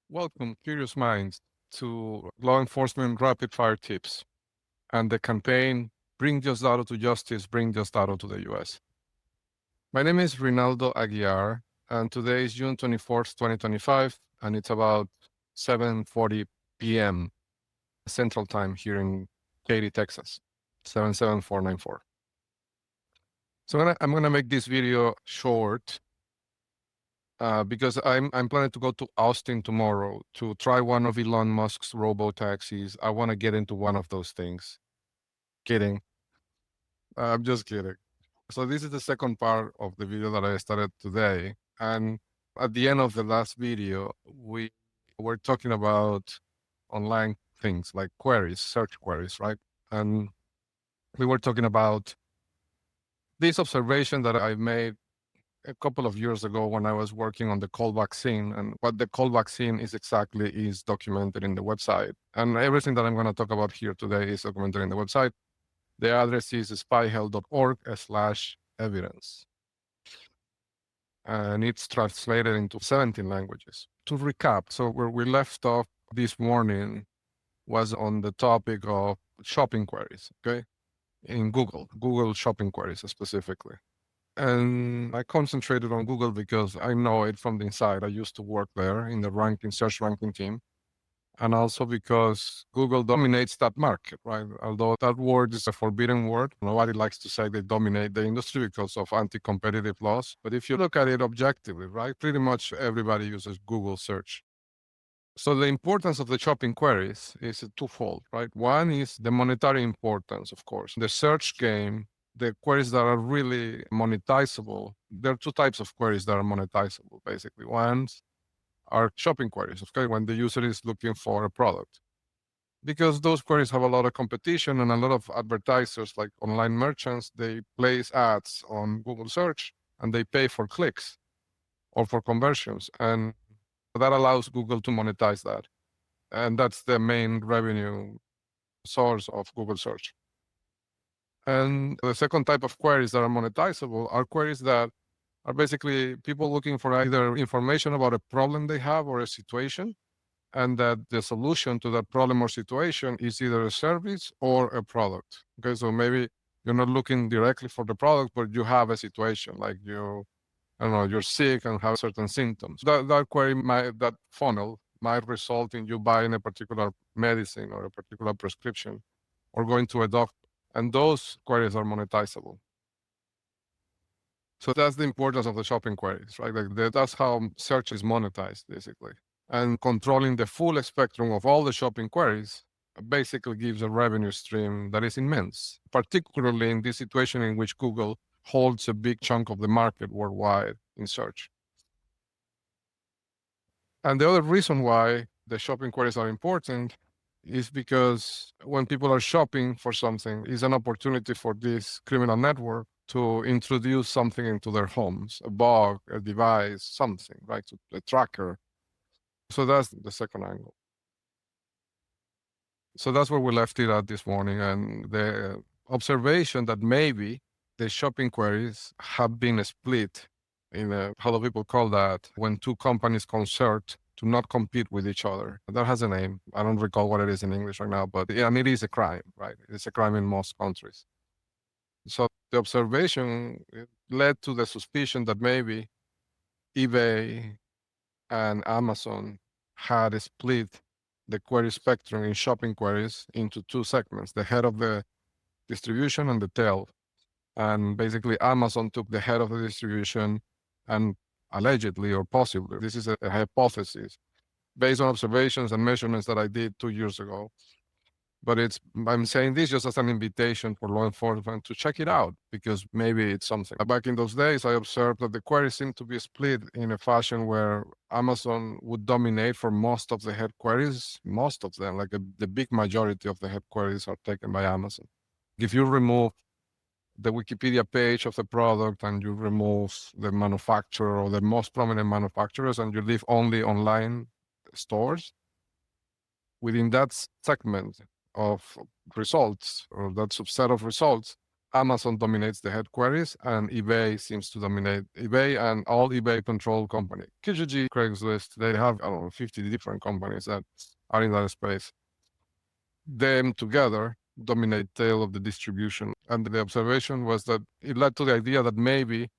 Welcome, curious minds, to Law Enforcement Rapid Fire Tips and the campaign Bring Diosdado to Justice, Bring Diosdado to the US. My name is Rinaldo Aguiar, and today is June 24th, 2025, and it's about 7:40 p.m. Central Time here in Katy, Texas, 77494. So I'm gonna make this video short because I'm planning to go to Austin tomorrow to try one of Elon Musk's robo taxis. I want to get into one of those things. Kidding. I'm just kidding. So this is the second part of the video that I started today. And at the end of the last video, we were talking about online things like queries, search queries, right? And we were talking about this observation that I made a couple of years ago when I was working on the cold vaccine, and what the cold vaccine is exactly is documented in the website. And everything that I'm going to talk about here today is documented in the website. The address is spyhealth.org/evidence. And it's translated into 17 languages. To recap, so where we left off this morning was on the topic of shopping queries, okay? In Google shopping queries specifically. And I concentrated on Google because I know it from the inside. I used to work there in the search ranking team. And also because Google dominates that market, right? Although that word is a forbidden word, nobody likes to say they dominate the industry because of anti-competitive laws. But if you look at it objectively, right, pretty much everybody uses Google search. So the importance of the shopping queries is twofold, right? One is the monetary importance, of course. The search game, the queries that are really monetizable, there are two types of queries that are monetizable, basically. Ones are shopping queries, okay, when the user is looking for a product. Because those queries have a lot of competition and a lot of advertisers like online merchants, they place ads on Google search and they pay for clicks or for conversions. And that allows Google to monetize that. And that's the main revenue source of Google search. And the second type of queries that are monetizable are queries that are basically people looking for either information about a problem they have or a situation, and that the solution to that problem or situation is either a service or a product. Okay, so maybe you're not looking directly for the product, but you have a situation like I don't know, you're sick and have certain symptoms. That query that funnel might result in you buying a particular medicine or a particular prescription or going to a doctor. And those queries are monetizable. So that's the importance of the shopping queries, right? Like that's how search is monetized, basically. And controlling the full spectrum of all the shopping queries basically gives a revenue stream that is immense, particularly in this situation in which Google holds a big chunk of the market worldwide in search. And the other reason why the shopping queries are important is because when people are shopping for something, it's an opportunity for this criminal network to introduce something into their homes, a bug, a device, something, right? So a tracker. So that's the second angle. So that's where we left it at this morning. And the observation that maybe the shopping queries have been split in how do people call that? When two companies concert to not compete with each other. That has a name. I don't recall what it is in English right now, but yeah, and it is a crime, right? It's a crime in most countries. So the observation led to the suspicion that maybe eBay and Amazon had split the query spectrum in shopping queries into two segments, the head of the distribution and the tail. And basically, Amazon took the head of the distribution and allegedly or possibly, this is a hypothesis based on observations and measurements that I did 2 years ago. But I'm saying this just as an invitation for law enforcement to check it out, because maybe it's something. Back in those days, I observed that the queries seemed to be split in a fashion where Amazon would dominate for most of the head queries, most of them, like the big majority of the head queries are taken by Amazon. If you remove the Wikipedia page of the product and you remove the manufacturer or the most prominent manufacturers and you leave only online stores, within that segment of results or that subset of results, Amazon dominates the head queries, and eBay seems to dominate eBay and all eBay control company. Kijiji, Craigslist, they have, I don't know, 50 different companies that are in that space. Them together dominate tail of the distribution. And the observation was that it led to the idea that maybe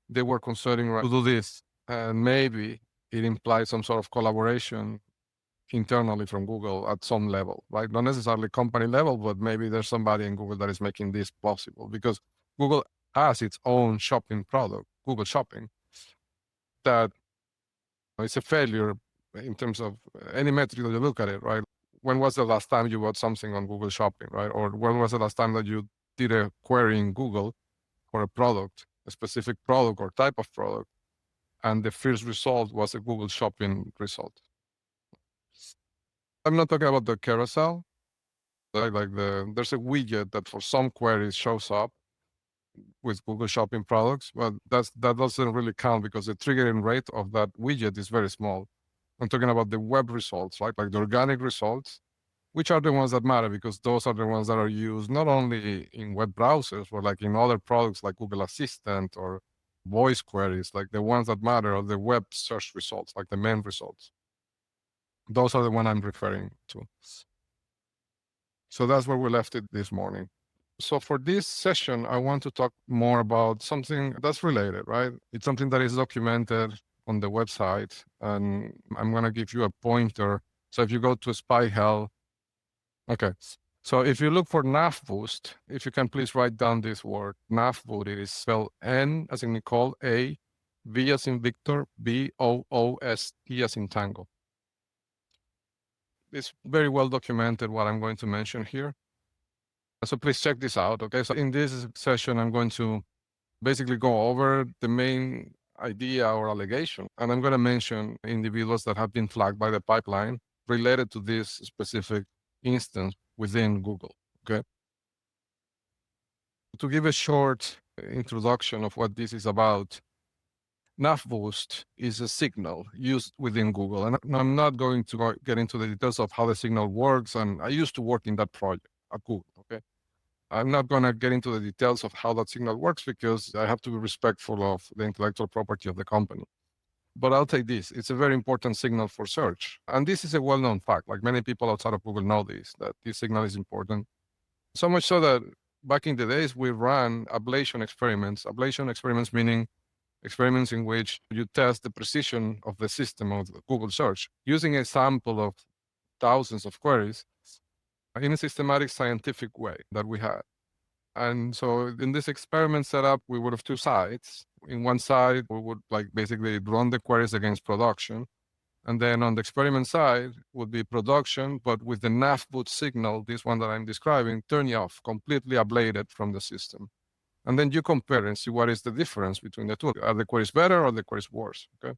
they were considering to do this, and maybe it implies some sort of collaboration internally from Google at some level, right? Not necessarily company level, but maybe there's somebody in Google that is making this possible, because Google has its own shopping product, Google Shopping, that is a failure in terms of any metric that you look at it, right? When was the last time you bought something on Google Shopping, right? Or when was the last time that you did a query in Google for a product, a specific product or type of product, and the first result was a Google Shopping result? I'm not talking about the carousel, like there's a widget that for some queries shows up with Google Shopping products, but that doesn't really count because the triggering rate of that widget is very small. I'm talking about the web results, right? Like the organic results, which are the ones that matter, because those are the ones that are used not only in web browsers, but like in other products like Google Assistant or voice queries. Like the ones that matter are the web search results, like the main results. Those are the one I'm referring to. So that's where we left it this morning. So for this session, I want to talk more about something that's related, right? It's something that is documented on the website, and I'm going to give you a pointer. So if you go to SpyHell, okay. So if you look for Navboost, if you can please write down this word, Navboost, it is spelled N as in Nicole, A, V as in Victor, B-O-O-S-T as in Tango. It's very well documented what I'm going to mention here. So please check this out, okay? So in this session, I'm going to basically go over the main idea or allegation, and I'm going to mention individuals that have been flagged by the pipeline related to this specific instance within Google, okay? To give a short introduction of what this is about, Navboost is a signal used within Google, and I'm not going to get into the details of how the signal works, and I used to work in that project at Google, okay? I'm not going to get into the details of how that signal works because I have to be respectful of the intellectual property of the company. But I'll take this. It's a very important signal for search. And this is a well-known fact. Like many people outside of Google know this, that this signal is important. So much so that back in the days, we ran ablation experiments. Ablation experiments meaning experiments in which you test the precision of the system of Google search using a sample of thousands of queries in a systematic scientific way that we had. And so in this experiment setup, we would have two sides. In one side, we would like basically run the queries against production. And then on the experiment side would be production, but with the Navboost signal, this one that I'm describing, turn off, completely ablated from the system. And then you compare and see what is the difference between the two. Are the queries better or the queries worse? Okay.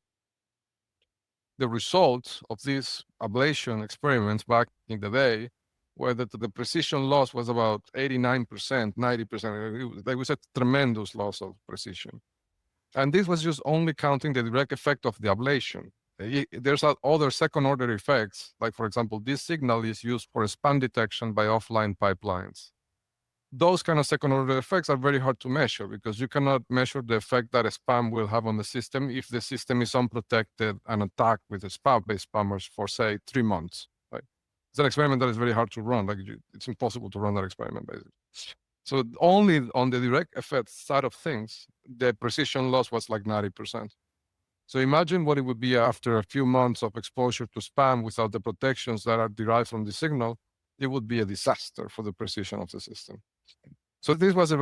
The results of these ablation experiments back in the day were that the precision loss was about 89%, 90%. There was a tremendous loss of precision. And this was just only counting the direct effect of the ablation. There's other second order effects. Like, for example, this signal is used for spam detection by offline pipelines. Those kind of second order effects are very hard to measure because you cannot measure the effect that a spam will have on the system if the system is unprotected and attacked with spam-based spammers for, say, 3 months. Right? It's an experiment that is very hard to run. Like it's impossible to run that experiment, basically. So only on the direct effect side of things, the precision loss was like 90%. So imagine what it would be after a few months of exposure to spam without the protections that are derived from the signal. It would be a disaster for the precision of the system. So this is a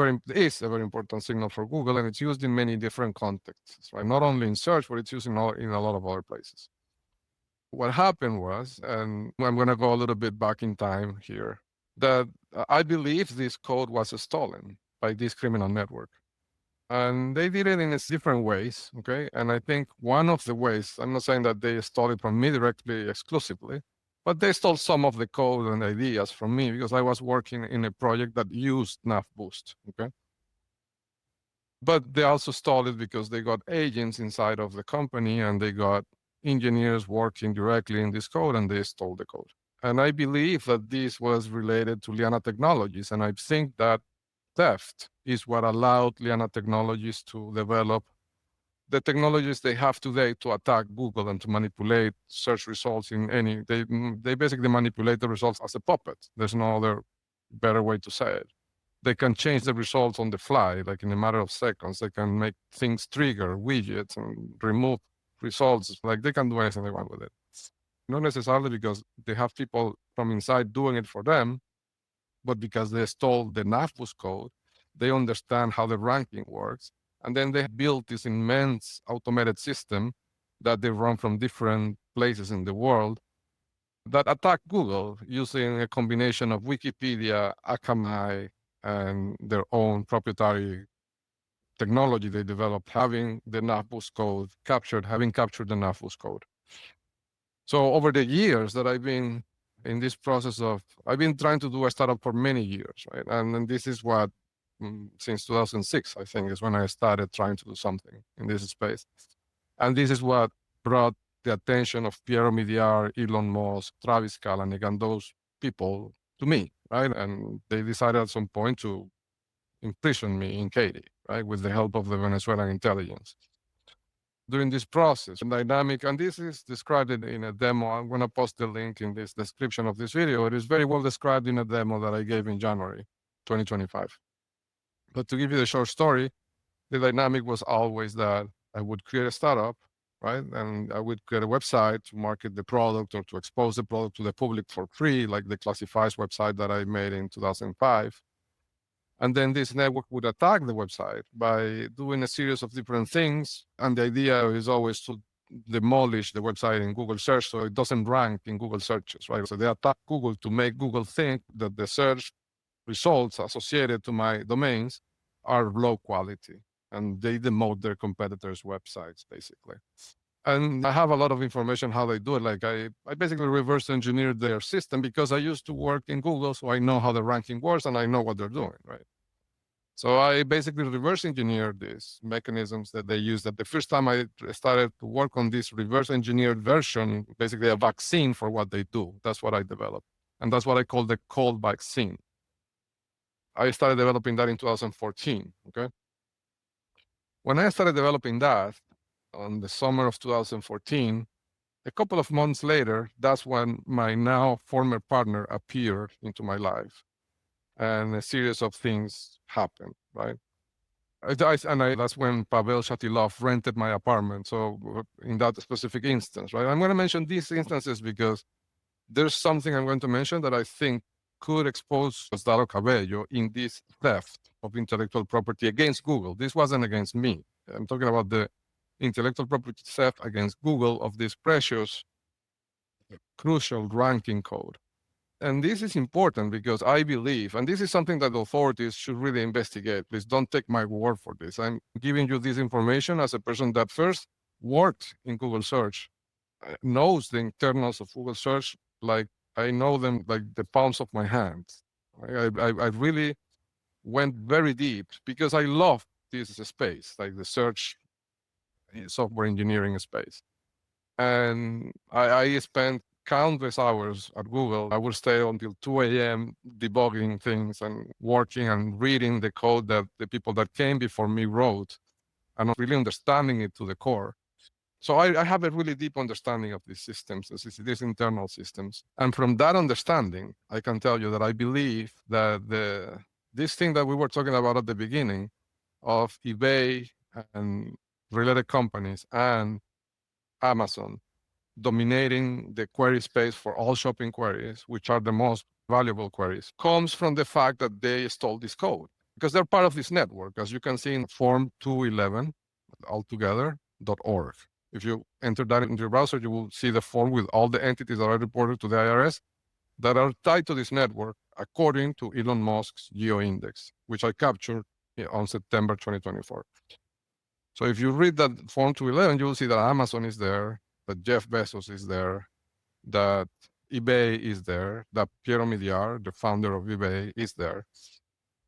very important signal for Google, and it's used in many different contexts, right? Not only in search, but it's used in a lot of other places. What happened was, and I'm going to go a little bit back in time here, that I believe this code was stolen by this criminal network. And they did it in different ways, okay? And I think one of the ways, I'm not saying that they stole it from me directly, exclusively, but they stole some of the code and ideas from me because I was working in a project that used Navboost, okay? But they also stole it because they got agents inside of the company and they got engineers working directly in this code and they stole the code. And I believe that this was related to Liana Technologies. And I think that theft is what allowed Liana Technologies to develop the technologies they have today to attack Google and to manipulate search results in any. They basically manipulate the results as a puppet. There's no other better way to say it. They can change the results on the fly, like in a matter of seconds. They can make things trigger widgets and remove results. Like they can do anything they want with it. Not necessarily because they have people from inside doing it for them, but because they stole the Navboost code, they understand how the ranking works. And then they built this immense automated system that they run from different places in the world that attack Google using a combination of Wikipedia, Akamai, and their own proprietary technology they developed, having the Navboost code having captured the Navboost code. So over the years that I've been in this process I've been trying to do a startup for many years, right? And then this is what, since 2006, I think, is when I started trying to do something in this space. And this is what brought the attention of Piero Midyar, Elon Musk, Travis Kalanick, and those people to me, right? And they decided at some point to imprison me in Katy, right, with the help of the Venezuelan intelligence. During this process, dynamic, and this is described in a demo. I'm going to post the link in this description of this video. It is very well described in a demo that I gave in January 2025. But to give you the short story, the dynamic was always that I would create a startup, right? And I would create a website to market the product or to expose the product to the public for free, like the classifieds website that I made in 2005. And then this network would attack the website by doing a series of different things. And the idea is always to demolish the website in Google search so it doesn't rank in Google searches, right? So they attack Google to make Google think that the search results associated to my domains are low quality, and they demote their competitors' websites, basically. And I have a lot of information how they do it. Like I basically reverse engineered their system because I used to work in Google, so I know how the ranking works and I know what they're doing, right? So I basically reverse engineered these mechanisms that they use. That the first time I started to work on this reverse engineered version, basically a vaccine for what they do. That's what I developed. And that's what I call the cold vaccine. I started developing that in 2014, okay? When I started developing that on the summer of 2014, a couple of months later, that's when my now former partner appeared into my life. And a series of things happened, right? That's when Pavel Shatilov rented my apartment. So in that specific instance, right? I'm going to mention these instances because there's something I'm going to mention that I think could expose Diosdado Cabello in this theft of intellectual property against Google. This wasn't against me. I'm talking about the intellectual property theft against Google of this precious, crucial ranking code. And this is important because I believe, and this is something that authorities should really investigate. Please don't take my word for this. I'm giving you this information as a person that first worked in Google search, knows the internals of Google search like I know them like the palms of my hands. I really went very deep because I love this space, like the search software engineering space. And I spent countless hours at Google. I would stay until 2 a.m. debugging things and working and reading the code that the people that came before me wrote and really understanding it to the core. So I have a really deep understanding of these systems, these internal systems. And from that understanding, I can tell you that I believe that this thing that we were talking about at the beginning of eBay and related companies and Amazon dominating the query space for all shopping queries, which are the most valuable queries, comes from the fact that they stole this code because they're part of this network, as you can see in form 211 altogether.org. If you enter that into your browser, you will see the form with all the entities that are reported to the IRS that are tied to this network according to Elon Musk's GeoIndex, which I captured on September 2024. So if you read that form 211, you will see that Amazon is there, that Jeff Bezos is there, that eBay is there, that Piero Midyar, the founder of eBay, is there.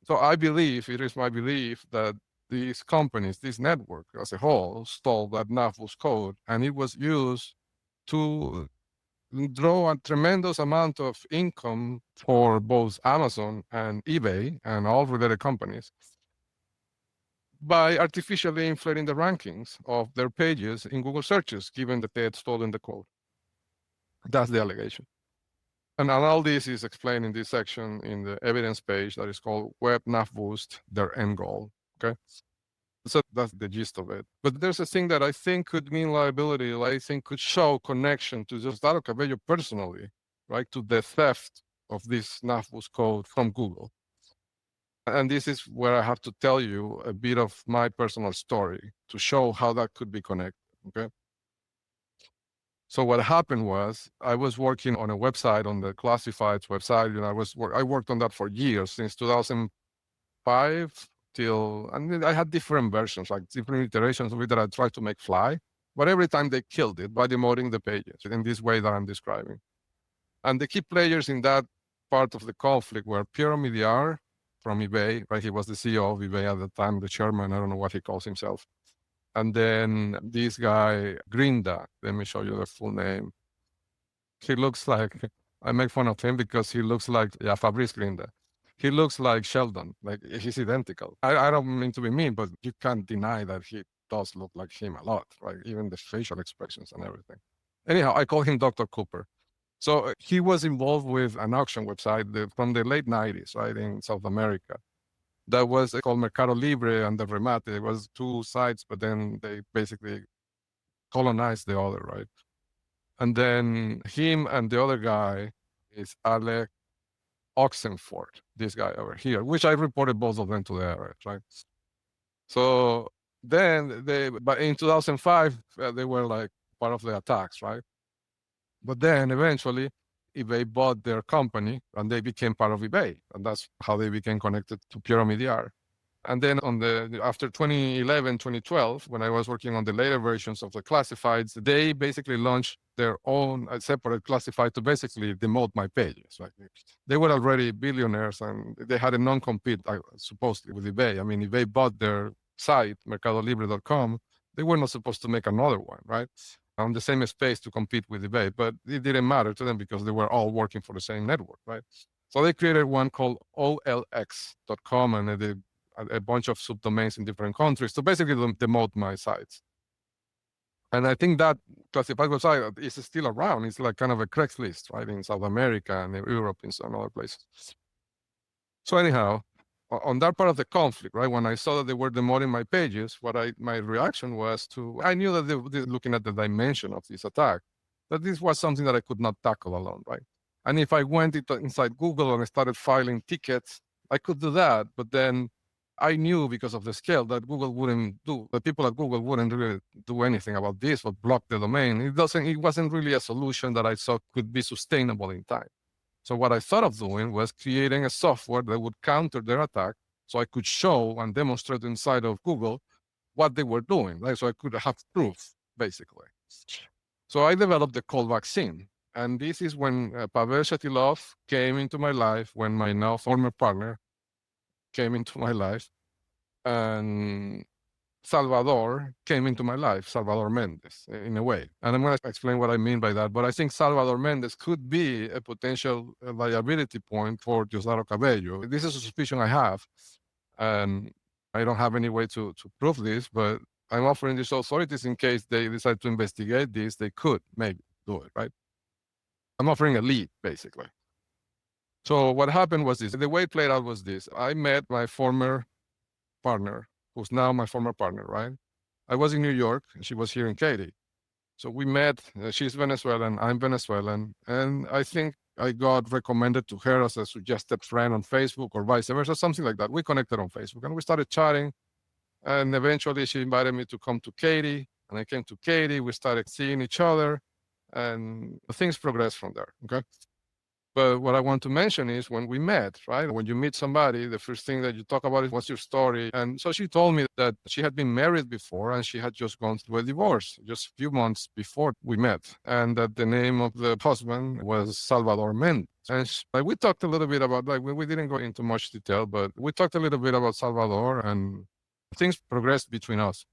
So I believe, it is my belief that these companies, this network as a whole, stole that Navboost code, and it was used to draw a tremendous amount of income for both Amazon and eBay and all related companies by artificially inflating the rankings of their pages in Google searches, given that they had stolen the code. That's the allegation. And all this is explained in this section in the evidence page that is called Web Navboost, their end goal. Okay. So that's the gist of it. But there's a thing that I think could mean liability, I think could show connection to Diosdado Cabello personally, right? To the theft of this Navboost code from Google. And this is where I have to tell you a bit of my personal story to show how that could be connected. Okay. So what happened was I was working on a website, on the classifieds website, and I worked on that for years, since 2005 till, and then I had different versions, like different iterations of it that I tried to make fly. But every time they killed it by demoting the pages in this way that I'm describing. And the key players in that part of the conflict were Piero Midyar from eBay, right? He was the CEO of eBay at the time, the chairman, I don't know what he calls himself. And then this guy, Grinda, let me show you the full name. He looks like, I make fun of him because he looks like, yeah, Fabrice Grinda. He looks like Sheldon, like he's identical. I don't mean to be mean, but you can't deny that he does look like him a lot, right? Even the facial expressions and everything. Anyhow, I call him Dr. Cooper. So he was involved with an auction website from the late 90s, right, in South America. That was called Mercado Libre and the Remate. It was two sites, but then they basically colonized the other, right? And then him and the other guy is Alec Oxenford, this guy over here, which I reported both of them to the IRS, right? So then but in 2005, they were like part of the attacks, right? But then eventually, eBay bought their company and they became part of eBay. And that's how they became connected to Piero Midyar. And then after 2011, 2012, when I was working on the later versions of the classifieds, they basically launched their own separate classified to basically demote my pages. Right? They were already billionaires and they had a non-compete, supposedly, with eBay. I mean, eBay bought their site, mercadolibre.com. They were not supposed to make another one, right? On the same space to compete with eBay, but it didn't matter to them because they were all working for the same network, right? So they created one called OLX.com and they a bunch of subdomains in different countries to basically demote my sites. And I think that classified website is still around. It's like kind of a Craigslist, right, in South America and in Europe and some other places. So anyhow, on that part of the conflict, right, when I saw that they were demoting my pages, my reaction was I knew that they were looking at the dimension of this attack, that this was something that I could not tackle alone, right? And if I went inside Google and I started filing tickets, I could do that, but then I knew because of the scale that the people at Google wouldn't really do anything about this or block the domain. It wasn't really a solution that I saw could be sustainable in time. So what I thought of doing was creating a software that would counter their attack so I could show and demonstrate inside of Google what they were doing, right? So I could have proof, basically. So I developed the cold vaccine. And this is when Pavel Shetilov came into my life, when my now former partner came into my life, and Salvador came into my life, Salvador Mendez, in a way. And I'm going to explain what I mean by that. But I think Salvador Mendez could be a potential liability point for Diosdado Cabello. This is a suspicion I have. And I don't have any way to prove this, but I'm offering these authorities in case they decide to investigate this, they could maybe do it, right? I'm offering a lead, basically. So what happened was this. The way it played out was this. I met my former partner, who's now my former partner, right? I was in New York, and she was here in Katy. So we met. She's Venezuelan, I'm Venezuelan, and I think I got recommended to her as a suggested friend on Facebook or vice versa, something like that. We connected on Facebook, and we started chatting, and eventually she invited me to come to Katy, and I came to Katy. We started seeing each other, and things progressed from there, okay? But what I want to mention is when we met, right? When you meet somebody, the first thing that you talk about is what's your story. And so she told me that she had been married before and she had just gone through a divorce just a few months before we met. And that the name of the husband was Salvador Mendez. And we talked a little bit about, like, we didn't go into much detail, but we talked a little bit about Salvador and things progressed between us.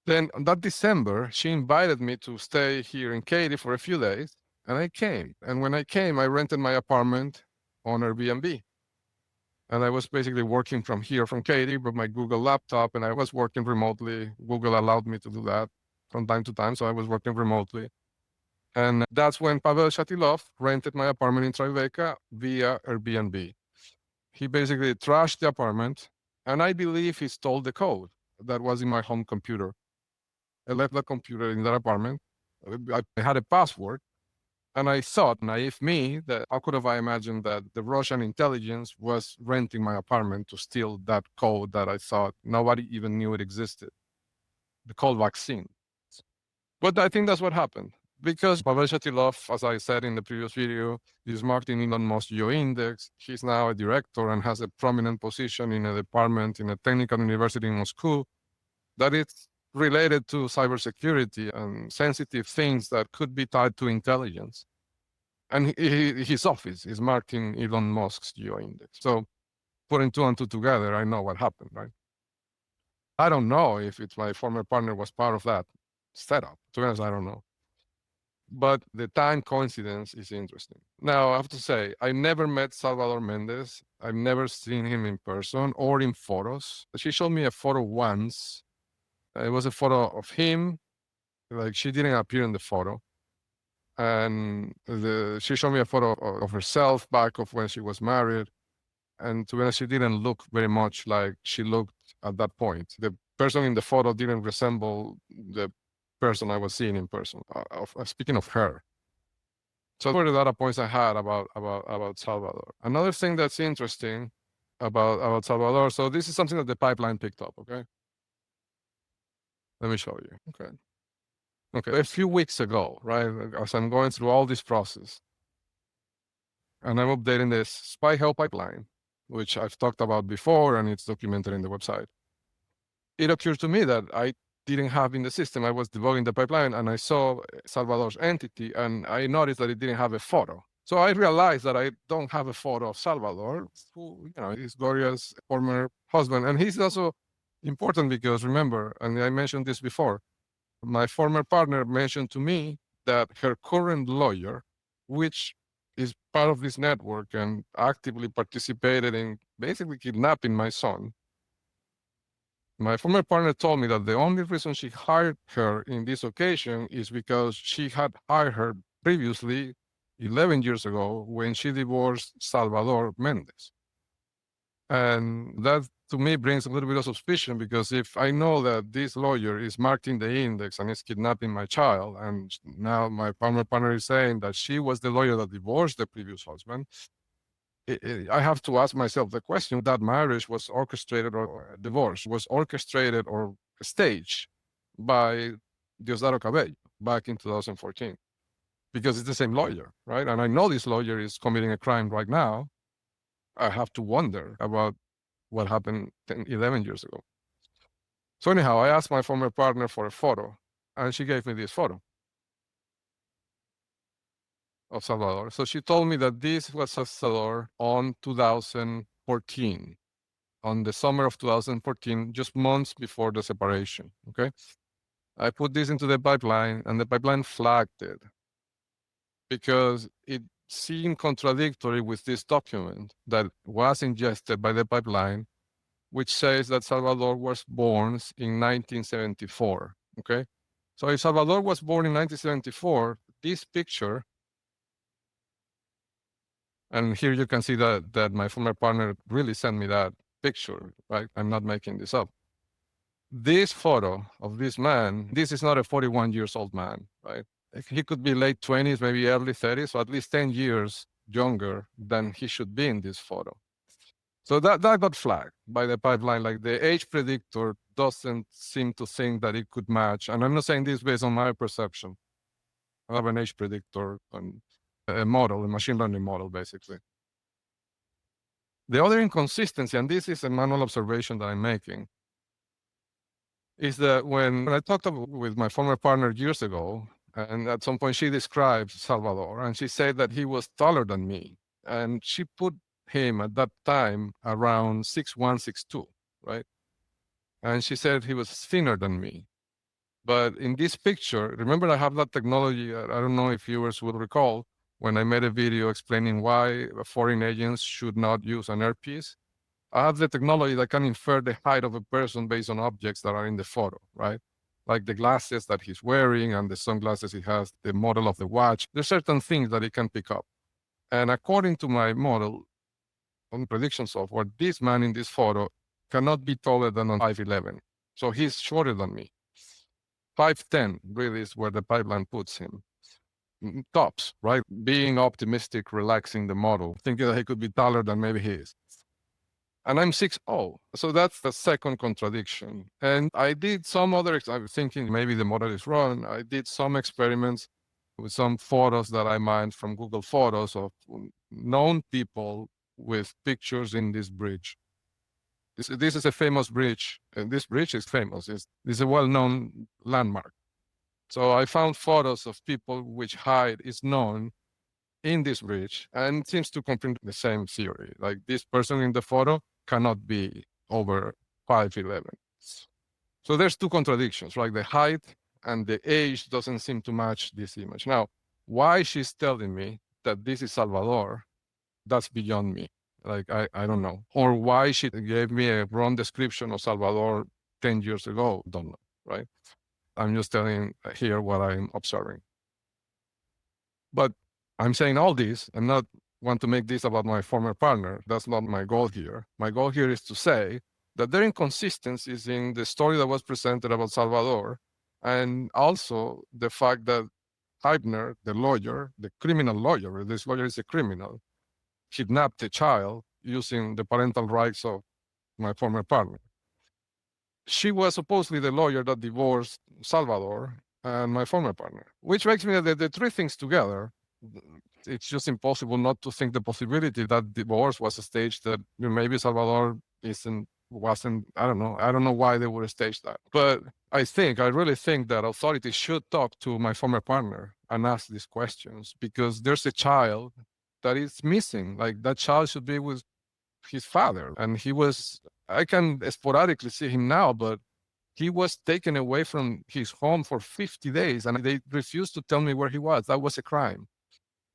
Then on that December, she invited me to stay here in Katy for a few days. And I came. And when I came, I rented my apartment on Airbnb. And I was basically working from here, from Katy, with my Google laptop, and I was working remotely. Google allowed me to do that from time to time, so I was working remotely. And that's when Pavel Shatilov rented my apartment in Tribeca via Airbnb. He basically trashed the apartment, and I believe he stole the code that was in my home computer. I left the computer in that apartment. I had a password, and I thought, naive me, that how could have I imagined that the Russian intelligence was renting my apartment to steal that code that I thought nobody even knew it existed, the code vaccine. But I think that's what happened. Because Pavel Shatilov, as I said in the previous video, is marked in Elon Musk GeoIndex. He's now a director and has a prominent position in a department in a technical university in Moscow that is related to cybersecurity and sensitive things that could be tied to intelligence. And his office is marked in Elon Musk's GeoIndex. So putting two and two together, I know what happened, right? I don't know if it's my former partner was part of that setup. To be honest, I don't know. But the time coincidence is interesting. Now, I have to say, I never met Salvador Mendez. I've never seen him in person or in photos. She showed me a photo once. It was a photo of him. Like, she didn't appear in the photo. And she showed me a photo of herself back of when she was married. And to be honest, she didn't look very much like she looked at that point. The person in the photo didn't resemble the person I was seeing in person. Speaking of her, so those were the data points I had about Salvador. Another thing that's interesting about Salvador. So this is something that the pipeline picked up. Okay, let me show you. Okay. A few weeks ago, right, as I'm going through all this process, and I'm updating this Spy Help pipeline, which I've talked about before, and it's documented in the website. It occurred to me that I didn't have in the system. I was debugging the pipeline, and I saw Salvador's entity, and I noticed that it didn't have a photo. So I realized that I don't have a photo of Salvador, who, is Gloria's former husband. And he's also important because, remember, and I mentioned this before, my former partner mentioned to me that her current lawyer, which is part of this network and actively participated in basically kidnapping my son, my former partner told me that the only reason she hired her in this occasion is because she had hired her previously 11 years ago when she divorced Salvador Mendez. And that to me brings a little bit of suspicion, because if I know that this lawyer is marked in the index and is kidnapping my child, and now my former partner is saying that she was the lawyer that divorced the previous husband, I have to ask myself the question: that marriage was orchestrated, or divorce was orchestrated or staged by Diosdado Cabello back in 2014, because it's the same lawyer, right? And I know this lawyer is committing a crime right now. I have to wonder about what happened 10, 11 years ago. So anyhow, I asked my former partner for a photo, and she gave me this photo of Salvador. So she told me that this was Salvador on 2014, on the summer of 2014, just months before the separation. Okay. I put this into the pipeline, and the pipeline flagged it because it seemed contradictory with this document that was ingested by the pipeline, which says that Salvador was born in 1974. Okay. So if Salvador was born in 1974, this picture, and here you can see that my former partner really sent me that picture, right? I'm not making this up. This photo of this man, this is not a 41 years old man, right? He could be late 20s, maybe early 30s, so at least 10 years younger than he should be in this photo. So that got flagged by the pipeline. Like, the age predictor doesn't seem to think that it could match. And I'm not saying this based on my perception. I have an age predictor and a model, a machine learning model, basically. The other inconsistency, and this is a manual observation that I'm making, is that when I talked with my former partner years ago, and at some point she described Salvador, and she said that he was taller than me. And she put him at that time around 6'1", 6'2", right? And she said he was thinner than me. But in this picture, remember, I have that technology. I don't know if viewers will recall when I made a video explaining why foreign agents should not use an earpiece. I have the technology that can infer the height of a person based on objects that are in the photo, right? Like the glasses that he's wearing and the sunglasses he has, the model of the watch. There's certain things that it can pick up. And according to my model on prediction software, this man in this photo cannot be taller than 5'11". So he's shorter than me. 5'10" really is where the pipeline puts him. Tops, right? Being optimistic, relaxing the model, thinking that he could be taller than maybe he is. And I'm 6'0". So that's the second contradiction. And I did some other, I was thinking maybe the model is wrong. I did some experiments with some photos that I mined from Google Photos of known people with pictures in this bridge. This is a famous bridge, and this bridge is famous. This is a well-known landmark. So I found photos of people which height is known in this bridge, and it seems to confirm the same theory. Like this person in the photo cannot be over 5'11". So there's two contradictions, right? The height and the age doesn't seem to match this image. Now, why she's telling me that this is Salvador, that's beyond me. Like, I don't know. Or why she gave me a wrong description of Salvador 10 years ago, don't know, right? I'm just telling here what I'm observing. But I'm saying all this and not want to make this about my former partner. That's not my goal here. My goal here is to say that there are inconsistencies in the story that was presented about Salvador, and also the fact that Heibner, the lawyer, the criminal lawyer, this lawyer is a criminal, kidnapped a child using the parental rights of my former partner. She was supposedly the lawyer that divorced Salvador and my former partner, which makes me that the three things together, it's just impossible not to think the possibility that divorce was a stage that maybe Salvador wasn't, I don't know why they would stage that. But I really think that authorities should talk to my former partner and ask these questions, because there's a child that is missing. Like that child should be with his father. And I can sporadically see him now, but he was taken away from his home for 50 days and they refused to tell me where he was. That was a crime.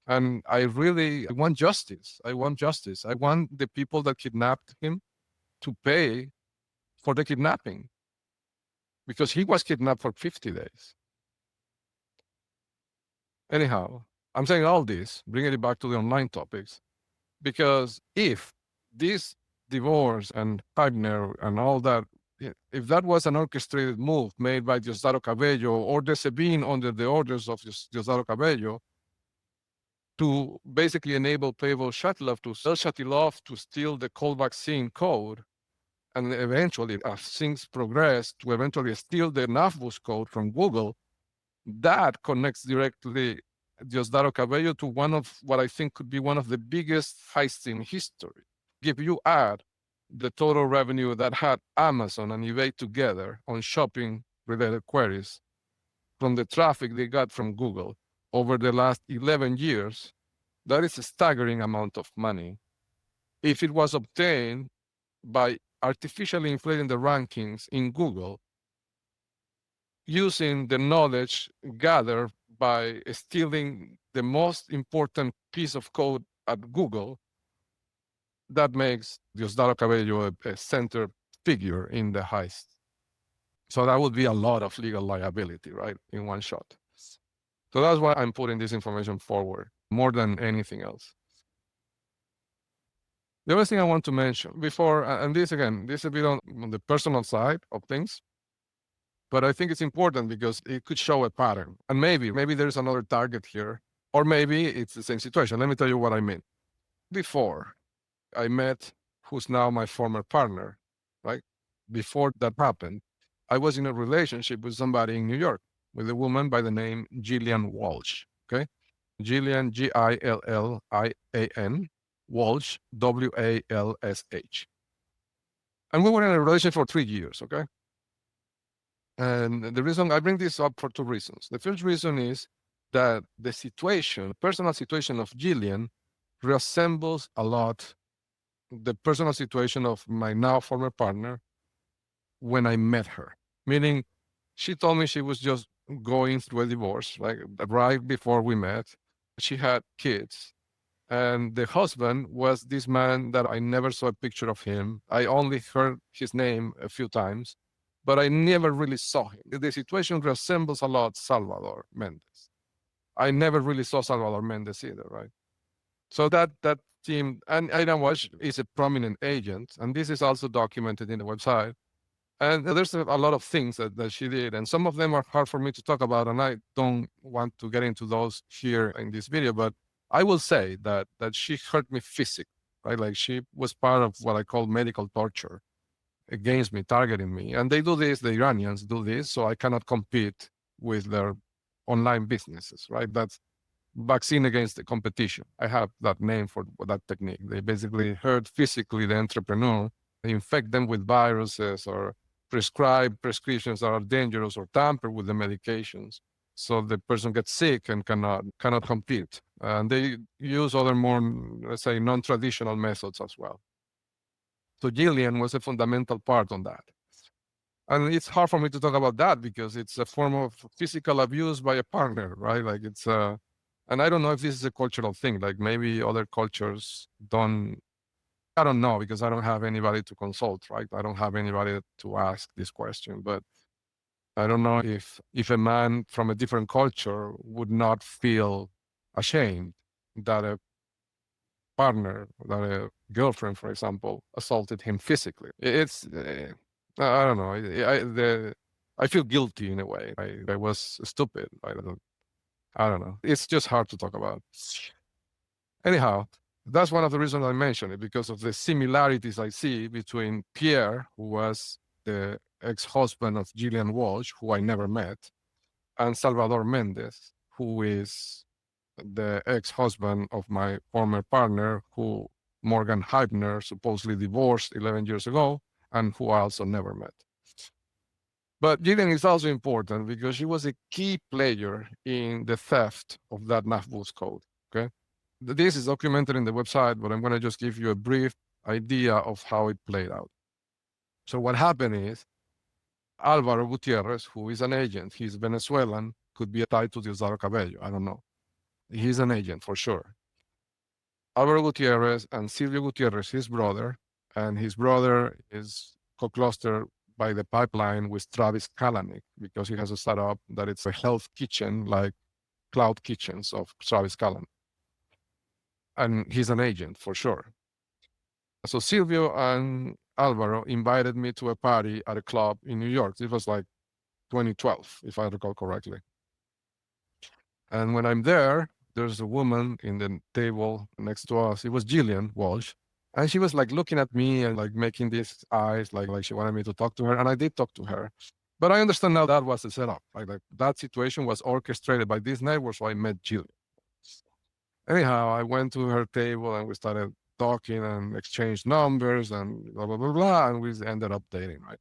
And I want justice. I want justice. I want the people that kidnapped him to pay for the kidnapping, because he was kidnapped for 50 days. Anyhow, I'm saying all this, bringing it back to the online topics, because if this divorce and Heibner and all that, if that was an orchestrated move made by Diosdado Cabello or the Sabine under the orders of Diosdado Cabello to basically enable Pavel Shatilov to sell Shatilov to steal the cold vaccine code, and eventually, as things progress, to eventually steal the Navboost code from Google, that connects directly Diosdado Cabello to one of what I think could be one of the biggest heists in history. If you add the total revenue that had Amazon and eBay together on shopping related queries from the traffic they got from Google over the last 11 years, that is a staggering amount of money. If it was obtained by artificially inflating the rankings in Google, using the knowledge gathered by stealing the most important piece of code at Google, that makes Diosdado Cabello a center figure in the heist. So that would be a lot of legal liability, right, in one shot. So that's why I'm putting this information forward more than anything else. The other thing I want to mention before, and this again, this is a bit on the personal side of things, but I think it's important because it could show a pattern. And maybe there's another target here, or maybe it's the same situation. Let me tell you what I mean. Before I met who's now my former partner, right? Before that happened, I was in a relationship with somebody in New York, with a woman by the name Gillian Walsh, okay? Gillian, Gillian, Walsh, Walsh. And we were in a relationship for 3 years, okay? And the reason I bring this up for two reasons. The first reason is that the personal situation of Gillian resembles a lot the personal situation of my now former partner when I met her. Meaning, she told me she was just going through a divorce, like right before we met. She had kids, And the husband was this man that I never saw a picture of him. I only heard his name a few times, but I never really saw him. The situation resembles a lot Salvador Mendes. I never really saw Salvador Mendes either, right? So that team, and Aida Wash is a prominent agent, and this is also documented in the website. And there's a lot of things that she did, and some of them are hard for me to talk about, and I don't want to get into those here in this video, but I will say that she hurt me physically, right? Like she was part of what I call medical torture against me, targeting me. And they do this, the Iranians do this, so I cannot compete with their online businesses, right? That's vaccine against the competition. I have that name for that technique. They basically hurt physically the entrepreneur, they infect them with viruses or prescribe prescriptions that are dangerous or tamper with the medications. So the person gets sick and cannot compete. And they use other more, let's say, non-traditional methods as well. So Gillian was a fundamental part on that. And it's hard for me to talk about that because it's a form of physical abuse by a partner, right? Like it's and I don't know if this is a cultural thing. Like maybe other cultures don't. I don't know because I don't have anybody to consult, right? I don't have anybody to ask this question. But I don't know if a man from a different culture would not feel ashamed that a partner, that a girlfriend, for example, assaulted him physically. It's I don't know. I feel guilty in a way. I was stupid. I don't know. It's just hard to talk about. Anyhow, that's one of the reasons I mentioned it, because of the similarities I see between Pierre, who was the ex-husband of Gillian Walsh, who I never met, and Salvador Mendes, who is the ex-husband of my former partner, who Morgan Heibner supposedly divorced 11 years ago, and who I also never met. But Gillian is also important because she was a key player in the theft of that Navboost code, okay? This is documented in the website, but I'm going to just give you a brief idea of how it played out. So what happened is Alvaro Gutierrez, who is an agent, he's Venezuelan, could be tied to Diosdado Cabello, I don't know. He's an agent for sure. Alvaro Gutierrez and Silvio Gutierrez, his brother, and his brother is co-clustered by the pipeline with Travis Kalanick because he has a startup that it's a health kitchen like Cloud Kitchens of Travis Kalanick. And he's an agent for sure. So Silvio and Alvaro invited me to a party at a club in New York. It was like 2012, if I recall correctly. And when I'm there, there's a woman in the table next to us. It was Gillian Walsh. And she was like looking at me and like making these eyes, like she wanted me to talk to her. And I did talk to her. But I understand now that was a setup. Like that situation was orchestrated by this network. So I met Gillian. Anyhow, I went to her table and we started talking and exchanged numbers and blah, blah, blah, blah. And we ended up dating, right?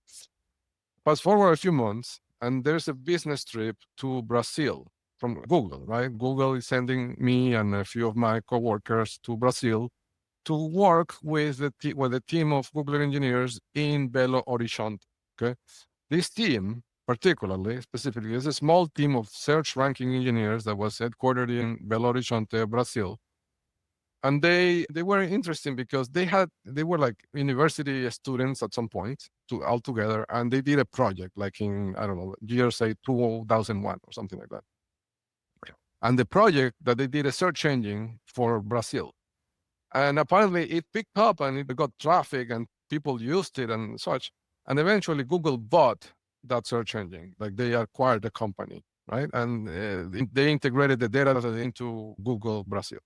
Fast forward a few months, and there's a business trip to Brazil from Google, right? Google is sending me and a few of my coworkers to Brazil to work with the team of Google engineers in Belo Horizonte. Okay, this team, particularly, specifically, is a small team of search ranking engineers that was headquartered in Belo Horizonte, Brazil. And they were interesting because they were like university students at some point all together, and they did a project like in, I don't know, year say 2001 or something like that. And the project that they did a search engine for Brazil. And apparently it picked up and it got traffic and people used it and such. And eventually Google bought that search engine, like they acquired the company, right? And they integrated the data into Google Brazil.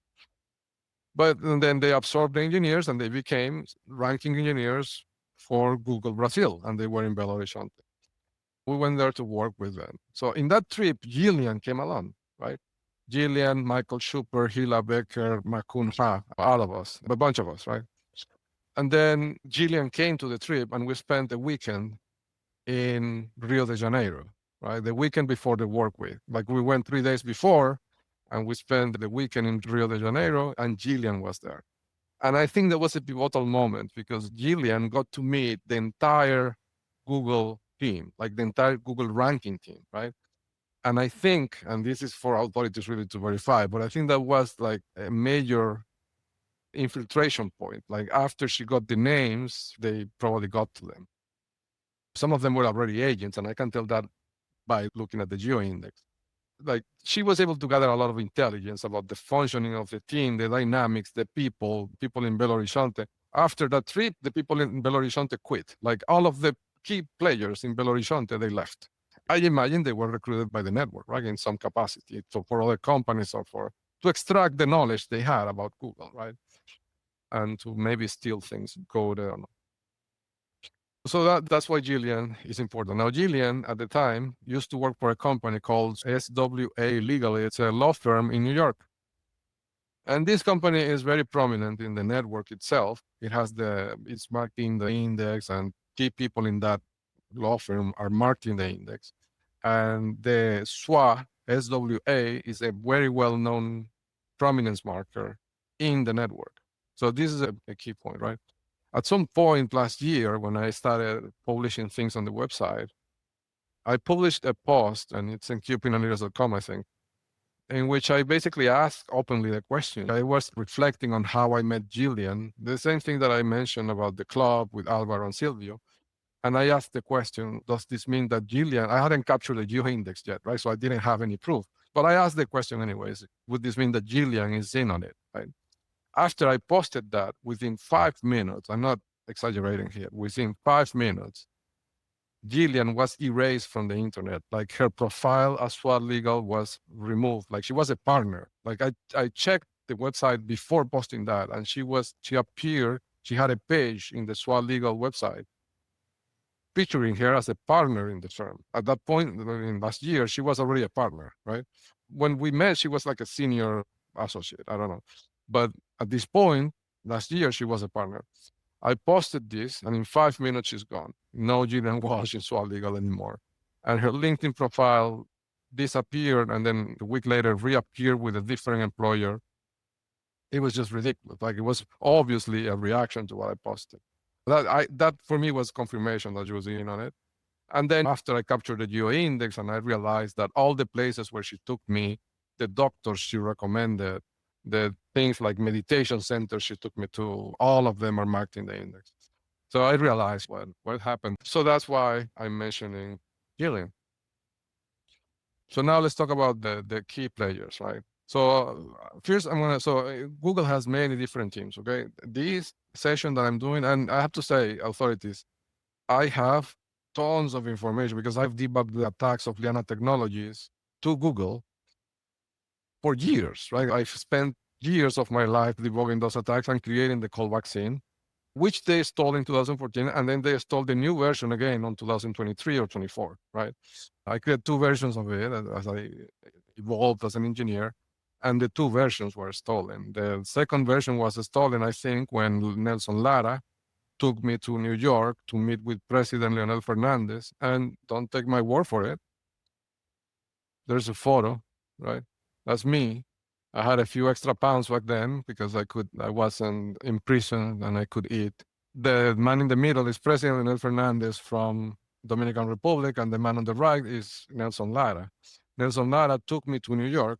But then they absorbed the engineers and they became ranking engineers for Google Brazil, and they were in Belo Horizonte. We went there to work with them. So in that trip, Gillian came along, right? Gillian, Michael Schuper, Hila Becker, Makun Ha, all of us, a bunch of us, right? And then Gillian came to the trip and we spent a weekend in Rio de Janeiro, right? The weekend before the work week. Like we went 3 days before and we spent the weekend in Rio de Janeiro and Gillian was there. And I think that was a pivotal moment because Gillian got to meet the entire Google team, like the entire Google ranking team, right? And I think, and this is for authorities really to verify, but I think that was like a major infiltration point. Like after she got the names, they probably got to them. Some of them were already agents, and I can tell that by looking at the geo index. Like she was able to gather a lot of intelligence about the functioning of the team, the dynamics, the people in Belo Horizonte. After that trip, the people in Belo Horizonte quit. Like all of the key players in Belo Horizonte, they left. I imagine they were recruited by the network, right, in some capacity, so for other companies or to extract the knowledge they had about Google, right, and to maybe steal things, go there. So that's why Gillian is important. Now, Gillian at the time used to work for a company called SWA Legal. It's a law firm in New York. And this company is very prominent in the network itself. It's marking the index, and key people in that law firm are marking the index. And the SWA is a very well-known prominence marker in the network. So this is a key point, right? At some point last year, when I started publishing things on the website, I published a post, and it's in keyopinionleaders.com, I think, in which I basically asked openly the question. I was reflecting on how I met Gillian, the same thing that I mentioned about the club with Alvaro and Silvio. And I asked the question, does this mean that Gillian, I hadn't captured the geo index yet, right? So I didn't have any proof. But I asked the question anyways, would this mean that Gillian is in on it, right? After I posted that, within 5 minutes, I'm not exaggerating here, within 5 minutes, Gillian was erased from the internet. Like her profile as SWAT Legal was removed. Like she was a partner. Like I checked the website before posting that, and she appeared, she had a page in the SWAT Legal website featuring her as a partner in the firm. At that point, in last year, she was already a partner, right? When we met, she was like a senior associate. I don't know. But at this point, last year, she was a partner. I posted this, and in 5 minutes, she's gone. No Gillian Walsh in SWAT Legal anymore. And her LinkedIn profile disappeared, and then a week later, reappeared with a different employer. It was just ridiculous. Like it was obviously a reaction to what I posted. That for me was confirmation that she was in on it. And then after I captured the geo index, and I realized that all the places where she took me, the doctors she recommended, the things like meditation centers she took me to, all of them are marked in the index. So I realized what happened. So that's why I'm mentioning Gillian. So now let's talk about the key players, right? So first Google has many different teams, okay? This session that I'm doing, and I have to say, authorities, I have tons of information because I've debugged the attacks of Liana Technologies to Google for years, right? I've spent years of my life debugging those attacks and creating the call vaccine, which they stole in 2014, and then they stole the new version again on 2023 or 24, right? I created 2 versions of it as I evolved as an engineer, and the 2 versions were stolen. The second version was stolen, I think, when Nelson Lara took me to New York to meet with President Leonel Fernandez, and don't take my word for it. There's a photo, right? That's me. I had a few extra pounds back then because I wasn't in prison and I could eat. The man in the middle is President Leonel Fernandez from Dominican Republic, and the man on the right is Nelson Lara. Nelson Lara took me to New York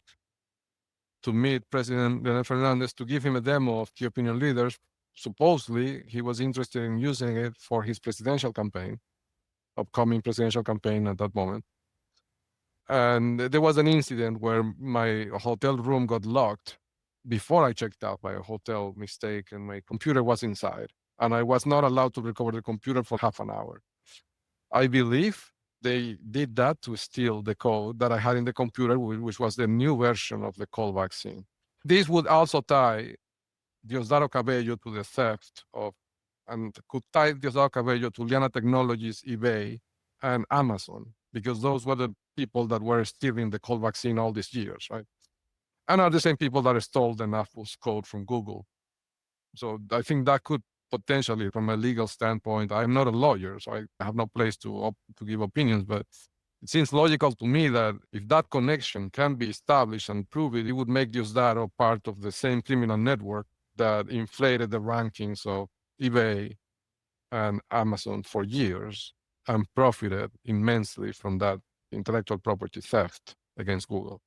to meet President Leonel Fernandez to give him a demo of key opinion leaders. Supposedly, he was interested in using it for his presidential campaign, upcoming presidential campaign at that moment. And there was an incident where my hotel room got locked before I checked out by a hotel mistake, and my computer was inside. And I was not allowed to recover the computer for half an hour. I believe they did that to steal the code that I had in the computer, which was the new version of the cold vaccine. This would also tie Diosdado Cabello to the theft of, and could tie Diosdado Cabello to Liana Technologies, eBay, and Amazon, because those were the people that were stealing the cold vaccine all these years, right? And are the same people that stole the Navboost code from Google. So I think that could potentially, from a legal standpoint, I'm not a lawyer, so I have no place to give opinions, but it seems logical to me that if that connection can be established and proved, it would make Diosdado part of the same criminal network that inflated the rankings of eBay and Amazon for years and profited immensely from that intellectual property theft against Google.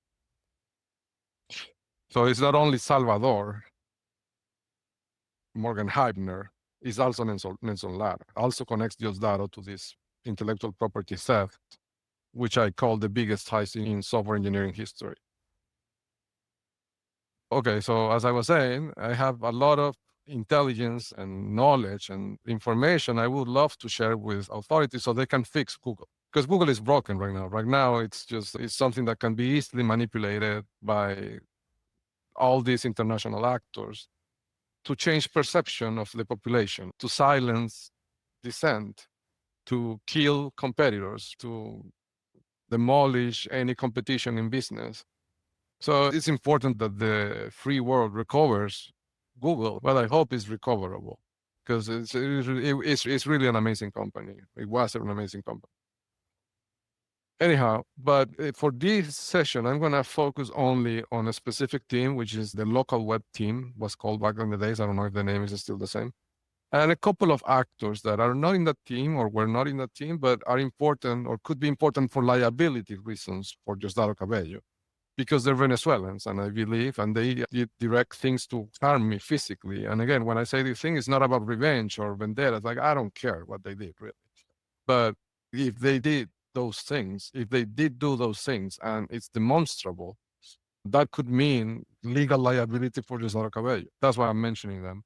So it's not only Salvador Morgan Heibner, is also Nelson Lara, also connects Diosdado to this intellectual property theft, which I call the biggest heist in software engineering history. Okay, so as I was saying, I have a lot of intelligence and knowledge and information I would love to share with authorities so they can fix Google. Because Google is broken right now. Right now, it's something that can be easily manipulated by all these international actors to change perception of the population, to silence dissent, to kill competitors, to demolish any competition in business. So it's important that the free world recovers Google, but I hope it's recoverable because it's really an amazing company. It was an amazing company. Anyhow, but for this session, I'm going to focus only on a specific team, which is the local web team, was called back in the days. I don't know if the name is still the same. And a couple of actors that are not in that team or were not in that team, but are important or could be important for liability reasons for Diosdado Cabello, because they're Venezuelans, and I believe, and they did direct things to harm me physically. And again, when I say this thing, it's not about revenge or vendetta. It's like, I don't care what they did, really. But if they did those things, if they did do those things, and it's demonstrable, that could mean legal liability for Diosdado Cabello. That's why I'm mentioning them.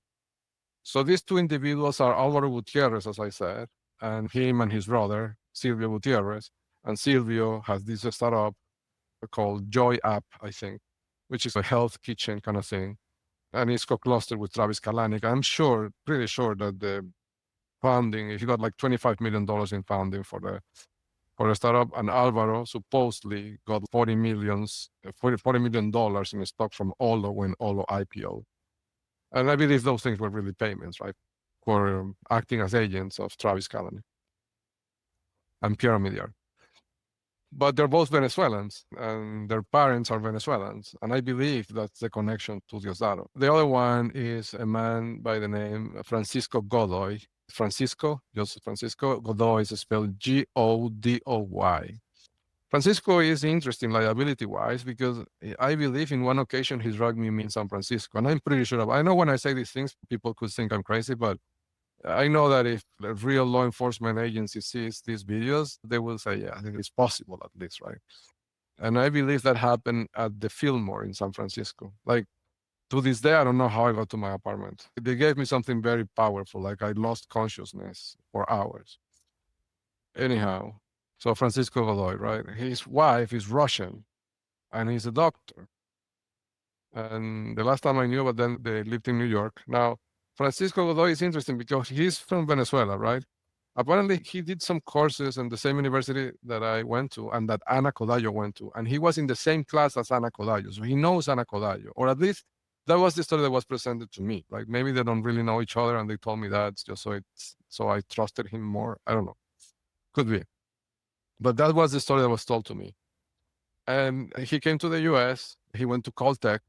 So these two individuals are Alvaro Gutierrez, as I said, and him and his brother, Silvio Gutierrez. And Silvio has this startup called Joy App, I think, which is a health kitchen kind of thing. And he's co-clustered with Travis Kalanick. I'm sure, pretty sure that the funding, he got like $25 million in funding for the startup. And Alvaro supposedly got $40 million in stock from Olo when Olo IPO. And I believe those things were really payments, right? For acting as agents of Travis Kalanick and Pierre Midyar. But they're both Venezuelans, and their parents are Venezuelans. And I believe that's the connection to Diosdado. The other one is a man by the name Francisco Godoy. Joseph Francisco Godoy is spelled Godoy. Francisco is interesting liability-wise because I believe in one occasion he drugged me in San Francisco. And I'm pretty sure I know when I say these things, people could think I'm crazy, but I know that if the real law enforcement agency sees these videos, they will say, yeah, I think it's possible at least, right? And I believe that happened at the Fillmore in San Francisco. Like, to this day, I don't know how I got to my apartment. They gave me something very powerful, like I lost consciousness for hours. Anyhow, so Francisco Godoy, right? His wife is Russian, and he's a doctor. And the last time I knew about them, they lived in New York. Now, Francisco Godoy is interesting because he's from Venezuela, right? Apparently, he did some courses in the same university that I went to and that Ana Codallo went to. And he was in the same class as Ana Codallo. So he knows Ana Codallo, or at least that was the story that was presented to me. Like maybe they don't really know each other and they told me that just so I trusted him more. I don't know. Could be. But that was the story that was told to me. And he came to the US, he went to Caltech,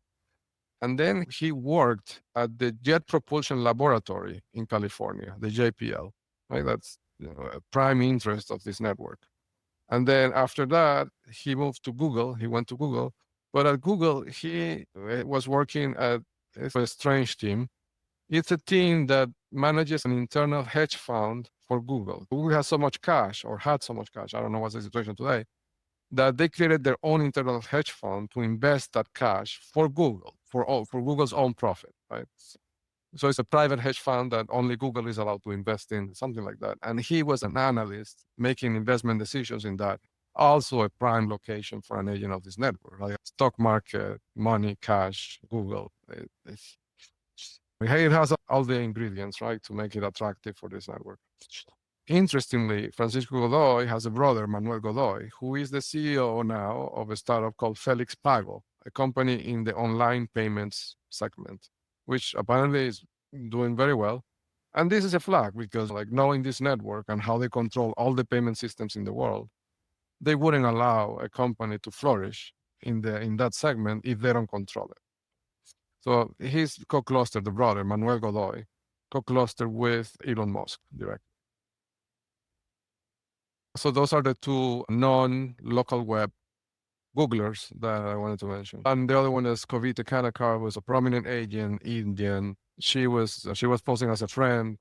and then he worked at the Jet Propulsion Laboratory in California, the JPL. Right? That's a prime interest of this network. And then after that, he moved to Google. He went to Google. But at Google, he was working at a strange team. It's a team that manages an internal hedge fund for Google. Google has so much cash, or had so much cash, I don't know what's the situation today, that they created their own internal hedge fund to invest that cash for Google, for Google's own profit, right? So it's a private hedge fund that only Google is allowed to invest in, something like that. And he was an analyst making investment decisions in that. Also a prime location for an agent of this network, like stock market, money, cash, Google. It has all the ingredients, right, to make it attractive for this network. Interestingly, Francisco Godoy has a brother, Manuel Godoy, who is the CEO now of a startup called Felix Pago, a company in the online payments segment, which apparently is doing very well. And this is a flag because, like, knowing this network and how they control all the payment systems in the world, they wouldn't allow a company to flourish in that segment if they don't control it. So he's co-clustered, the brother, Manuel Godoy, co-clustered with Elon Musk directly. So those are the two non-local web Googlers that I wanted to mention. And the other one is Kavita Kanakar, was a prominent agent, Indian, She was posting as a friend,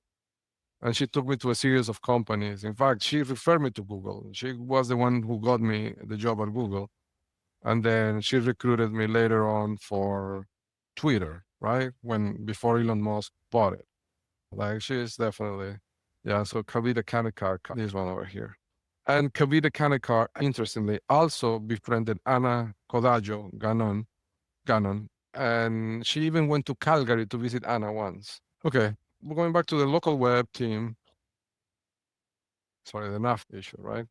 and she took me to a series of companies. In fact, she referred me to Google. She was the one who got me the job at Google. And then she recruited me later on for Twitter, right? Before Elon Musk bought it. Like, she is definitely, yeah. So Kavita Kanikar, this one over here. And Kavita Kanikar, interestingly, also befriended Anna Kodajo Gannon. And she even went to Calgary to visit Anna once. Okay, we're going back to the local web team. Sorry, the NAF issue, right?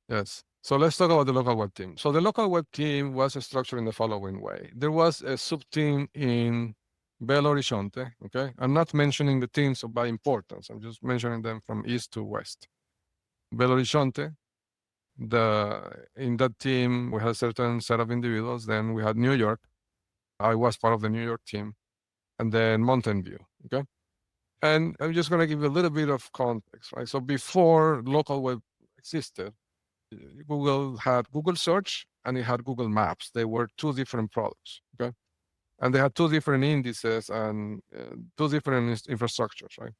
Yes. So let's talk about the local web team. So the local web team was structured in the following way. There was a sub-team in Belo Horizonte, okay? I'm not mentioning the teams by importance. I'm just mentioning them from east to west. Belo Horizonte, in that team, we had a certain set of individuals. Then we had New York. I was part of the New York team. And then Mountain View, okay? And I'm just going to give you a little bit of context, right? So before local web existed, Google had Google Search and it had Google Maps. They were two different products, okay? And they had two different indices and two different infrastructures, right?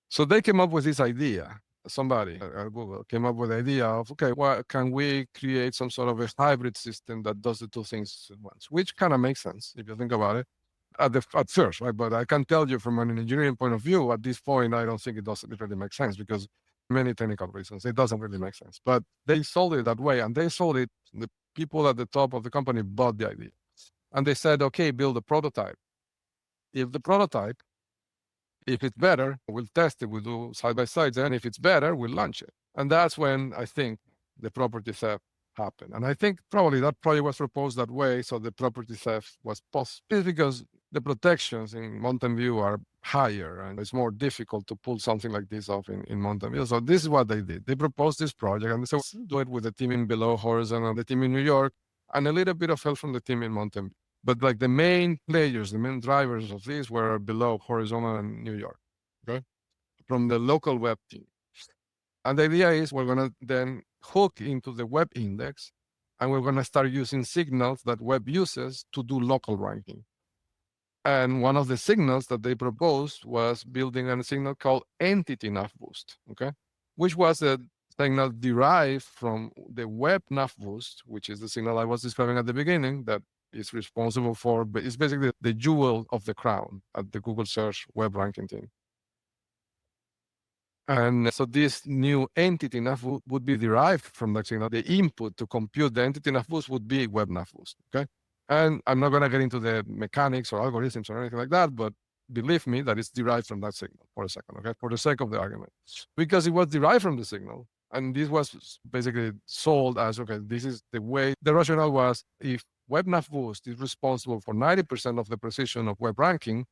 So they came up with this idea. Somebody at Google came up with the idea of, okay, well, can we create some sort of a hybrid system that does the two things at once? Which kind of makes sense if you think about it at first, right? But I can tell you from an engineering point of view, at this point, I don't think it really makes sense because many technical reasons, it doesn't really make sense. But they sold it that way, and they sold it. The people at the top of the company bought the idea, and they said, okay, build a prototype. If the prototype, if it's better, we'll test it, we'll do side by sides, and if it's better, we'll launch it. And that's when I think the property theft happened. And I think probably that project was proposed that way, so the property theft was possible because the protections in Mountain View are higher, and it's more difficult to pull something like this off in Mountain View. So this is what they did. They proposed this project, and they said, let's do it with the team in below Horizon and the team in New York, and a little bit of help from the team in Mountain View. But like the main players, the main drivers of this were below Horizon and New York, okay, from the local web team. And the idea is we're going to then hook into the web index, and we're going to start using signals that web uses to do local ranking. And one of the signals that they proposed was building a signal called entity Navboost, okay, which was a signal derived from the web Navboost, which is the signal I was describing at the beginning that is responsible for, but it's basically the jewel of the crown at the Google search web ranking team. And so this new entity Navboost would be derived from that signal. The input to compute the entity Navboost would be web Navboost, okay? And I'm not going to get into the mechanics or algorithms or anything like that, but believe me that it's derived from that signal for a second, okay? For the sake of the argument. Because it was derived from the signal, and this was basically sold as, okay, this is the way. The rationale was if web Navboost is responsible for 90% of the precision of web ranking,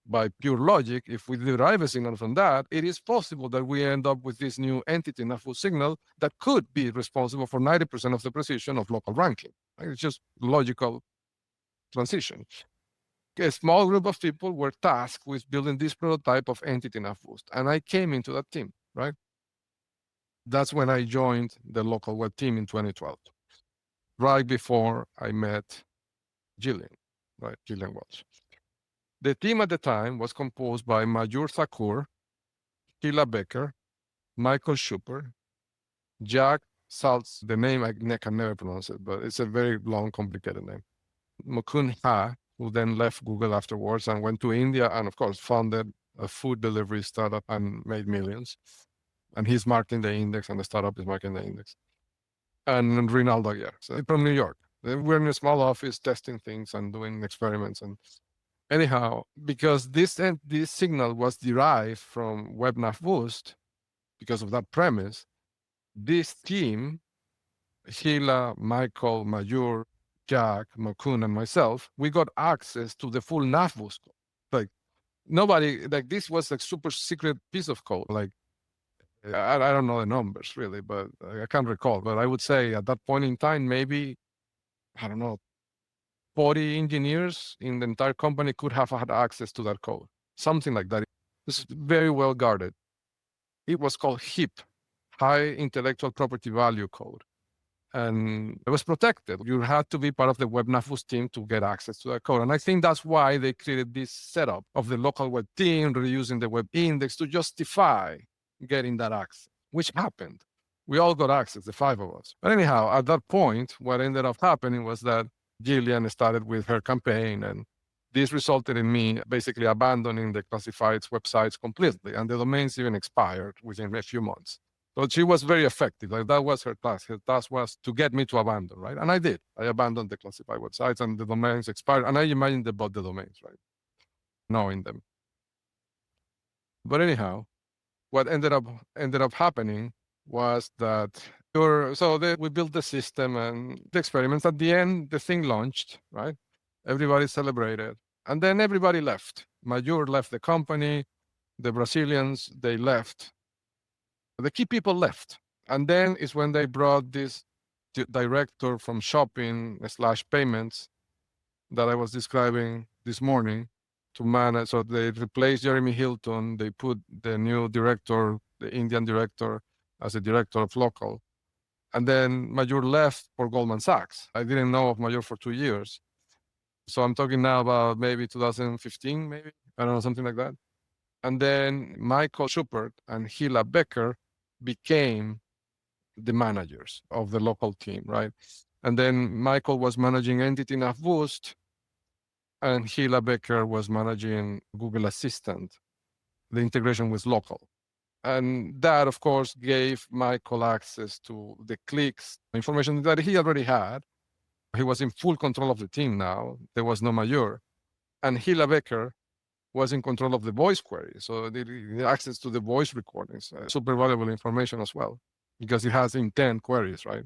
by pure logic, if we derive a signal from that, it is possible that we end up with this new entity Navboost signal that could be responsible for 90% of the precision of local ranking. It's just logical transition. A small group of people were tasked with building this prototype of entity Navboost, and I came into that team, right? That's when I joined the local web team in 2012, right before I met Gillian, right? Gillian Welch. The team at the time was composed by Majur Thakur, Sheila Becker, Michael Schupper, Jack Saltz, the name I can never pronounce it, but it's a very long, complicated name. Mukund Ha, who then left Google afterwards and went to India and, of course, founded a food delivery startup and made millions. And he's marking the index, and the startup is marking the index. And Rinaldo Aguirre, so from New York. We're in a small office testing things and doing experiments. And anyhow, because this signal was derived from Web Navboost, because of that premise, this team, Sheila, Michael, Majur, Jack, Makun, and myself, we got access to the full Navboost code. Like nobody, like this was a super secret piece of code. Like I don't know the numbers really, but I can't recall. But I would say at that point in time, maybe, I don't know, 40 engineers in the entire company could have had access to that code. Something like that. This is very well guarded. It was called HIP, High Intellectual Property Value Code. and it was protected. You had to be part of the web Navboost team to get access to that code. And I think that's why they created this setup of the local web team, reusing the web index to justify getting that access, which happened. We all got access, the 5 of us. But anyhow, at that point, what ended up happening was that Gillian started with her campaign, and this resulted in me basically abandoning the classifieds websites completely, and the domains even expired within a few months. So she was very effective. Like, that was her task. Her task was to get me to abandon, right? And I did. I abandoned the classified websites, and the domains expired. And I imagined they bought the domains, right? Knowing them. But anyhow, what ended up happening was that we built the system and the experiments. At the end, the thing launched, right? Everybody celebrated, and then everybody left. Majur left the company. The Brazilians, they left. The key people left. And then is when they brought this director from shopping/payments that I was describing this morning to manage. So they replaced Jeremy Hilton. They put the new director, the Indian director, as a director of local. And then Majur left for Goldman Sachs. I didn't know of Majur for 2 years. So I'm talking now about maybe 2015, maybe, I don't know, something like that. And then Michael Schubert and Hila Becker became the managers of the local team, right? And then Michael was managing entity Navboost, and Hila Becker was managing Google Assistant, the integration with local. And that, of course, gave Michael access to the clicks, information that he already had. He was in full control of the team now. There was no Major. And Hila Becker was in control of the voice query. So the access to the voice recordings, super valuable information as well, because it has intent queries, right?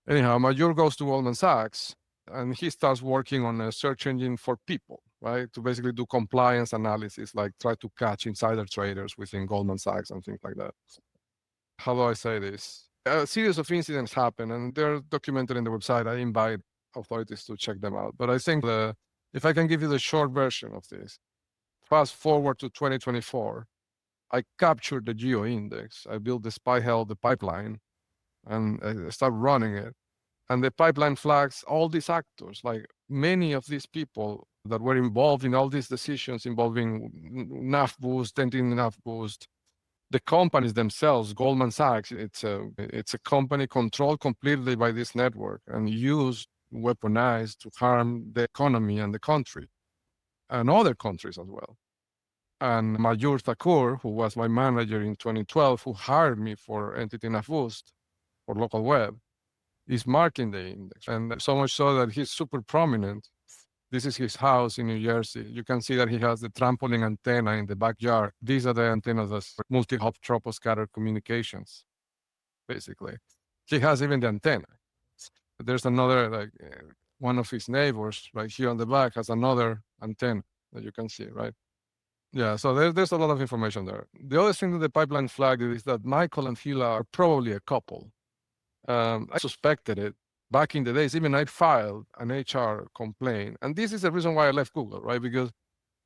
Anyhow, Major goes to Goldman Sachs, and he starts working on a search engine for people, right? To basically do compliance analysis, like try to catch insider traders within Goldman Sachs and things like that. How do I say this? A series of incidents happen, and they're documented in the website. I invite authorities to check them out. But I think if I can give you the short version of this, fast forward to 2024, I captured the geo index. I built the the pipeline, and I start running it. And the pipeline flags all these actors, like many of these people that were involved in all these decisions involving Navboost, entity Navboost, the companies themselves. Goldman Sachs, it's a company controlled completely by this network and used, weaponized to harm the economy and the country and other countries as well. And Majur Thakur, who was my manager in 2012, who hired me for entity Navboost for local web, is marking the index. And so much so that he's super prominent. This is his house in New Jersey. You can see that he has the trampoline antenna in the backyard. These are the antennas of multi-hop troposcatter communications, basically. He has even the antenna. There's another, like one of his neighbors right here on the back has another antenna that you can see, right? Yeah, so there's a lot of information there. The other thing that the pipeline flagged is that Michael and Hila are probably a couple. I suspected it back in the days. Even I filed an HR complaint, and this is the reason why I left Google, right? Because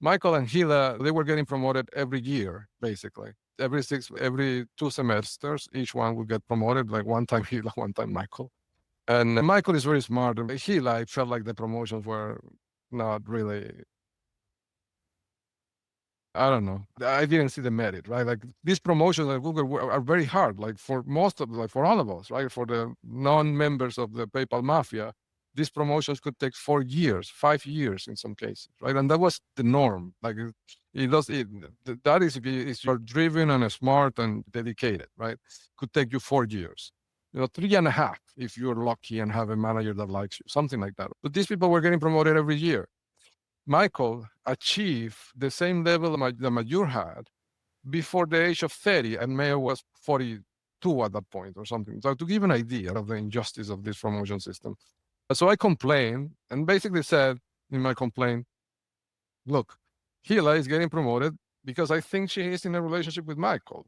Michael and Hila, they were getting promoted every year, basically. Every 2 semesters, each one would get promoted, like one time Hila, one time Michael. And Michael is very smart. And Hila, I felt like the promotions were not really, I don't know. I didn't see the merit, right? Like, these promotions at Google are very hard, like for for all of us, right? For the non-members of the PayPal mafia, these promotions could take 4 years, 5 years in some cases, right? And that was the norm. Like, that is if you're driven and smart and dedicated, right? Could take you 4 years. 3.5 if you're lucky and have a manager that likes you, something like that. But these people were getting promoted every year. Michael achieved the same level that Majur had before the age of 30, and Mayo was 42 at that point or something. So to give an idea of the injustice of this promotion system. So I complained and basically said in my complaint, look, Hila is getting promoted because I think she is in a relationship with Michael.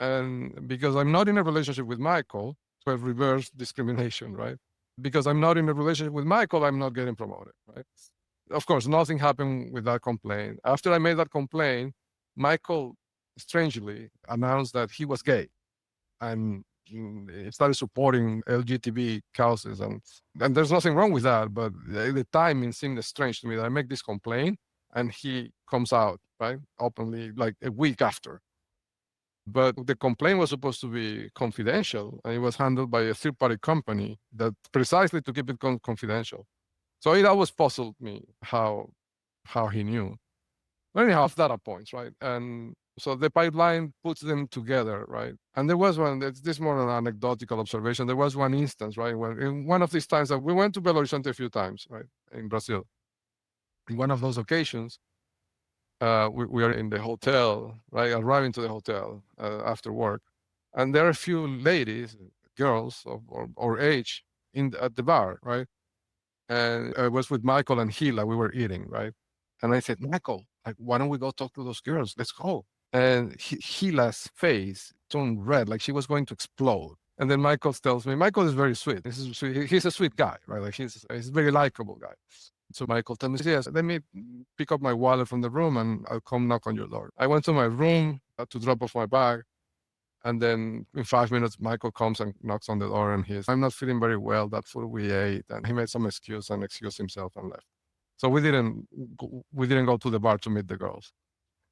And because I'm not in a relationship with Michael, so I reverse discrimination, right? Because I'm not in a relationship with Michael, I'm not getting promoted, right? Of course, nothing happened with that complaint. After I made that complaint, Michael strangely announced that he was gay. And started supporting LGBT causes, and there's nothing wrong with that. But the timing seemed strange to me that I make this complaint and he comes out right openly like a week after. But the complaint was supposed to be confidential, and it was handled by a third-party company that precisely to keep it confidential. So it always puzzled me how he knew. But anyhow, data points, right? And so the pipeline puts them together, right? And there was one, this more an anecdotal observation. There was one instance, right? When in one of these times that we went to Belo Horizonte a few times, right? In Brazil. In one of those occasions, we are in the hotel, right? Arriving to the hotel after work. And there are a few ladies, girls of or age at the bar, right? And I was with Michael and Hila, we were eating, right? And I said, Michael, like, why don't we go talk to those girls? Let's go. And Hila's face turned red, like she was going to explode. And then Michael tells me, Michael is very sweet. He's a sweet guy, right? Like he's a very likable guy. So Michael tells me, yes, let me pick up my wallet from the room and I'll come knock on your door. I went to my room to drop off my bag. And then in 5 minutes, Michael comes and knocks on the door and I'm not feeling very well, that food we ate. And he made some excuse and excused himself and left. So we didn't go to the bar to meet the girls.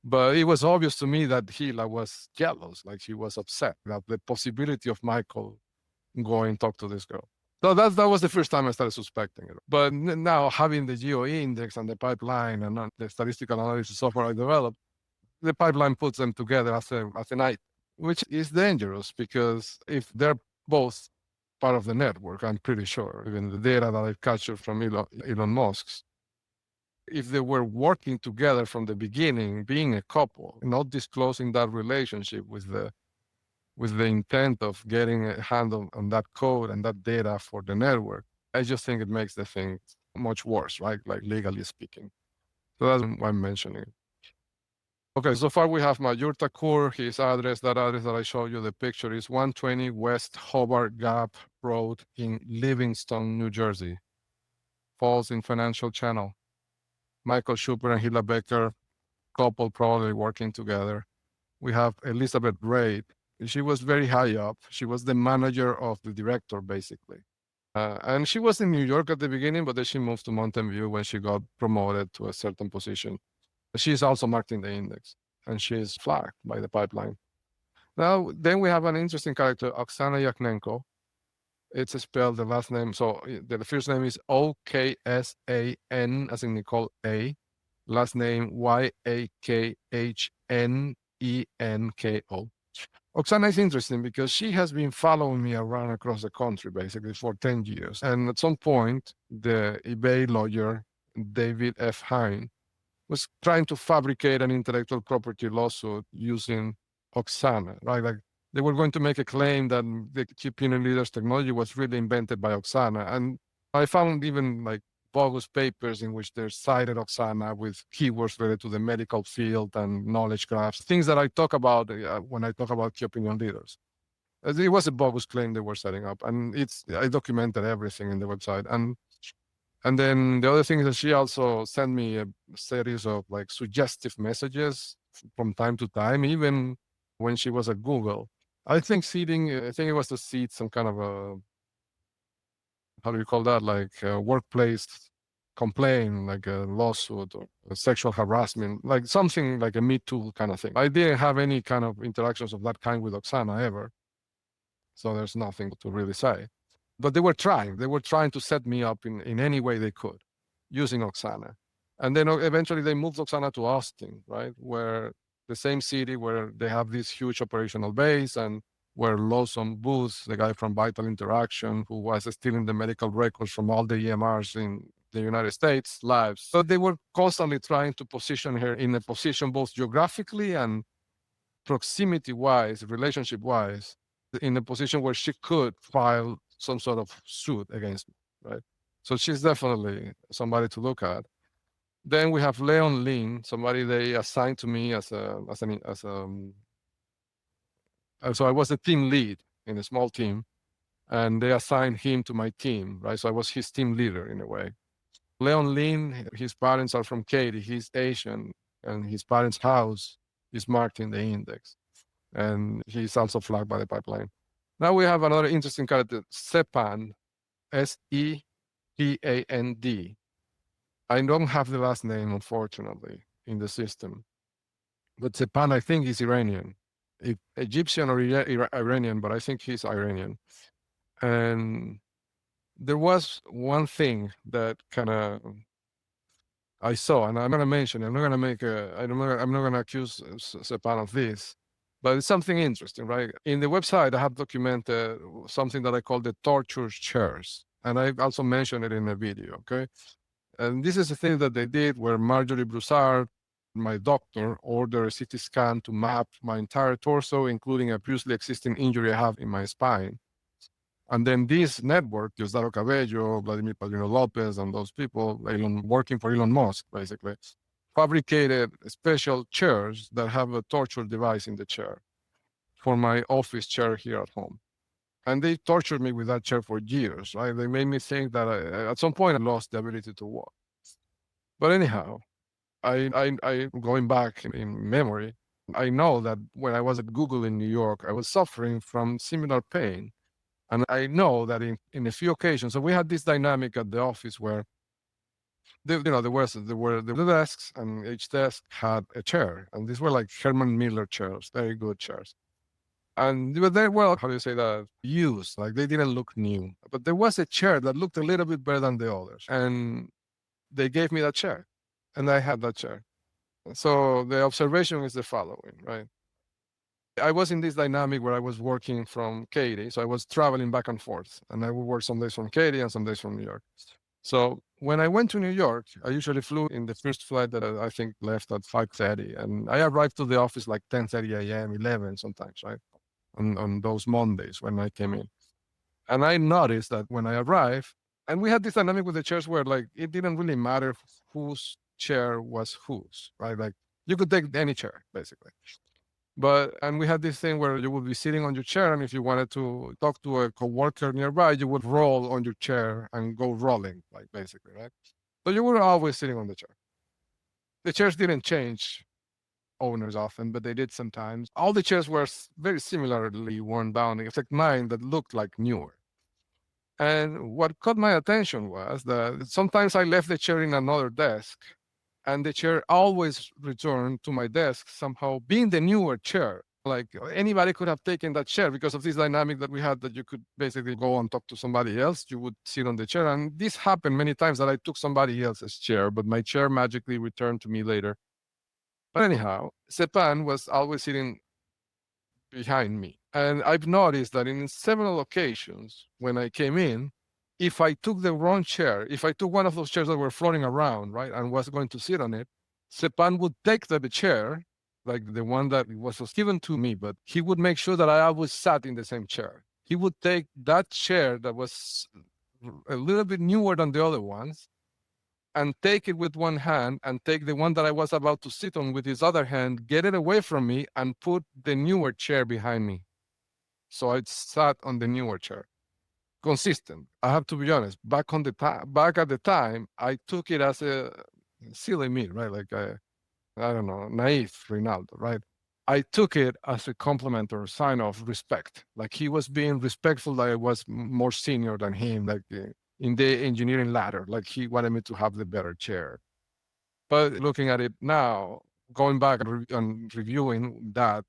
But it was obvious to me that Hila was jealous, like she was upset about the possibility of Michael going talk to this girl. So that was the first time I started suspecting it. But now having the GOE index and the pipeline and the statistical analysis software I developed, the pipeline puts them together as an item, which is dangerous because if they're both part of the network, I'm pretty sure, even the data that I've captured from Elon Musk's, if they were working together from the beginning, being a couple, not disclosing that relationship with the intent of getting a handle on that code and that data for the network, I just think it makes the thing much worse, right? Like legally speaking. So that's why I'm mentioning it. Okay, so far we have Majur Thakur, his address, that I showed you the picture is 120 West Hobart Gap Road in Livingston, New Jersey. Falls in Financial Channel. Michael Schupper and Hila Becker, couple probably working together. We have Elizabeth Reid. She was very high up. She was the manager of the director, basically. And she was in New York at the beginning, but then she moved to Mountain View when she got promoted to a certain position. She's also marked in the index, and she's flagged by the pipeline. Now, then we have an interesting character, Oksana Yaknenko. It's spelled the last name. So the first name is Oksan, as in Nicole A. Last name Yakhnenko. Oksana is interesting because she has been following me around across the country basically for 10 years. And at some point, the eBay lawyer, David F. Hine, was trying to fabricate an intellectual property lawsuit using Oksana, right? Like they were going to make a claim that the key opinion leaders technology was really invented by Oksana. And I found even like bogus papers in which they cited Oksana with keywords related to the medical field and knowledge graphs, things that I talk about when I talk about key opinion leaders. It was a bogus claim they were setting up, and I documented everything in the website. And then the other thing is that she also sent me a series of like suggestive messages from time to time, even when she was at Google. I think it was to seed some kind of a, how do you call that? Like a workplace complaint, like a lawsuit or a sexual harassment, like something like a Me Too kind of thing. I didn't have any kind of interactions of that kind with Oksana ever. So there's nothing to really say. But they were trying to set me up in any way they could using Oksana. And then eventually they moved Oksana to Austin, right? Where the same city where they have this huge operational base and where Lawson Booth, the guy from Vital Interaction, who was stealing the medical records from all the EMRs in the United States, lives. So they were constantly trying to position her in a position both geographically and proximity-wise, relationship-wise, in a position where she could file some sort of suit against me, right? So she's definitely somebody to look at. Then we have Leon Lin, somebody they assigned to me so I was a team lead in a small team, and they assigned him to my team, right? So I was his team leader in a way. Leon Lin, his parents are from Katy. He's Asian, and his parents' house is marked in the index, and he's also flagged by the pipeline. Now we have another interesting character, Sepan, Sepand. I don't have the last name, unfortunately, in the system. But Sepan, I think, is Iranian. Egyptian or Iranian, but I think he's Iranian. And there was one thing that kind of I saw, and I'm going to mention, I'm not going to make I'm not going to accuse Sepan of this, but it's something interesting, right? In the website, I have documented something that I call the torture chairs. And I also mentioned it in a video, okay? And this is the thing that they did where Marjorie Broussard, my doctor, ordered a CT scan to map my entire torso, including a previously existing injury I have in my spine. And then this network, Diosdado Cabello, Vladimir Padrino Lopez, and those people, working for Elon Musk, basically, fabricated special chairs that have a torture device in the chair for my office chair here at home. And they tortured me with that chair for years, right? They made me think that at some point I lost the ability to walk. But anyhow, I going back in memory, I know that when I was at Google in New York, I was suffering from similar pain. And I know that in a few occasions, so we had this dynamic at the office where there were the desks, and each desk had a chair, and these were like Herman Miller chairs, very good chairs. And they were very well, how do you say that, used, like they didn't look new. But there was a chair that looked a little bit better than the others. And they gave me that chair, and I had that chair. So the observation is the following, right? I was in this dynamic where I was working from Katy, so I was traveling back and forth, and I would work some days from Katy and some days from New York. So when I went to New York, I usually flew in the first flight that I think left at 5:30, and I arrived to the office like 10:30 a.m., 11 sometimes, right? On those Mondays when I came in. And I noticed that when I arrived, and we had this dynamic with the chairs where like it didn't really matter whose chair was whose, right? Like you could take any chair, basically. And we had this thing where you would be sitting on your chair, and if you wanted to talk to a coworker nearby, you would roll on your chair and go rolling, like basically, right? So you were always sitting on the chair. The chairs didn't change owners often, but they did sometimes. All the chairs were very similarly worn down, except mine that looked like newer. And what caught my attention was that sometimes I left the chair in another desk, and the chair always returned to my desk somehow being the newer chair. Like anybody could have taken that chair because of this dynamic that we had, that you could basically go and talk to somebody else. You would sit on the chair. And this happened many times that I took somebody else's chair, but my chair magically returned to me later. But anyhow, Sepan was always sitting behind me. And I've noticed that in several occasions when I came in, if I took the wrong chair, if I took one of those chairs that were floating around, right, and was going to sit on it, Sepan would take the chair, like the one that was given to me, but he would make sure that I always sat in the same chair. He would take that chair that was a little bit newer than the other ones and take it with one hand and take the one that I was about to sit on with his other hand, get it away from me, and put the newer chair behind me. So I sat on the newer chair. Consistent. I have to be honest. Back at the time, I took it as a silly me, right? Like I don't know, naive Rinaldo, right? I took it as a compliment or a sign of respect. Like he was being respectful that I was more senior than him, like in the engineering ladder. Like he wanted me to have the better chair. But looking at it now, going back and reviewing that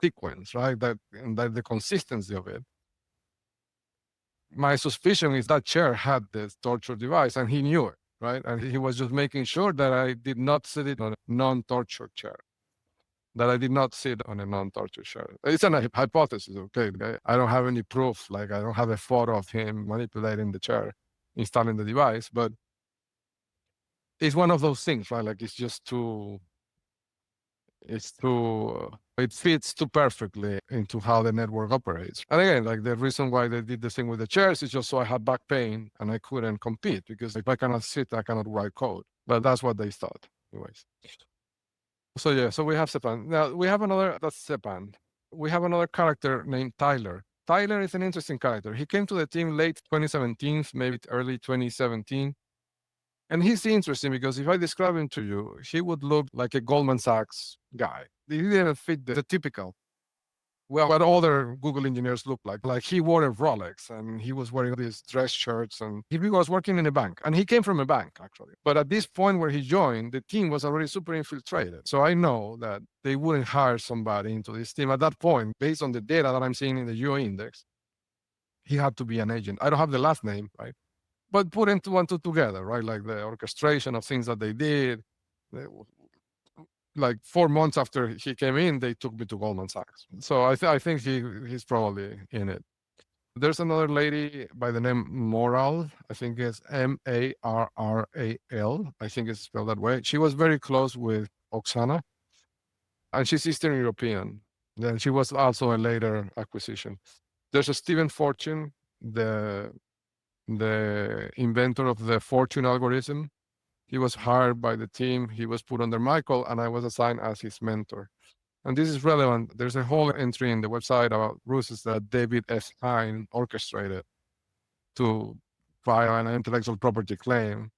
sequence, right? That the consistency of it, my suspicion is that chair had this torture device and he knew it, right? And he was just making sure that I did not sit it on a non-torture chair, that I did not sit on a non-torture chair. It's a hypothesis, okay? I don't have any proof, like I don't have a photo of him manipulating the chair, installing the device, but it's one of those things, right? Like it fits too perfectly into how the network operates. And again, like the reason why they did the thing with the chairs is just so I had back pain and I couldn't compete, because if I cannot sit, I cannot write code. But that's what they thought, anyways. So yeah, so we have Sepan. Now we have another, that's Sepan. We have another character named Tyler. Tyler is an interesting character. He came to the team late 2017, maybe early 2017. And he's interesting because if I describe him to you, he would look like a Goldman Sachs guy. He didn't fit the typical well, what other Google engineers look like. Like he wore a Rolex and he was wearing these dress shirts and he was working in a bank and he came from a bank actually. But at this point where he joined, the team was already super infiltrated. So I know that they wouldn't hire somebody into this team at that point based on the data that I'm seeing in the UA index. He had to be an agent. I don't have the last name, right? But putting two and two together, right? Like the orchestration of things that they did. Like 4 months after he came in, they took me to Goldman Sachs. So I think he's probably in it. There's another lady by the name Moral. I think it's Marral. I think it's spelled that way. She was very close with Oksana, and she's Eastern European. Then she was also a later acquisition. There's a Stephen Fortune, the inventor of the Fortune algorithm. He was hired by the team. He was put under Michael, and I was assigned as his mentor. And this is relevant. There's a whole entry in the website about ruses that David F. Hine orchestrated to file an intellectual property claim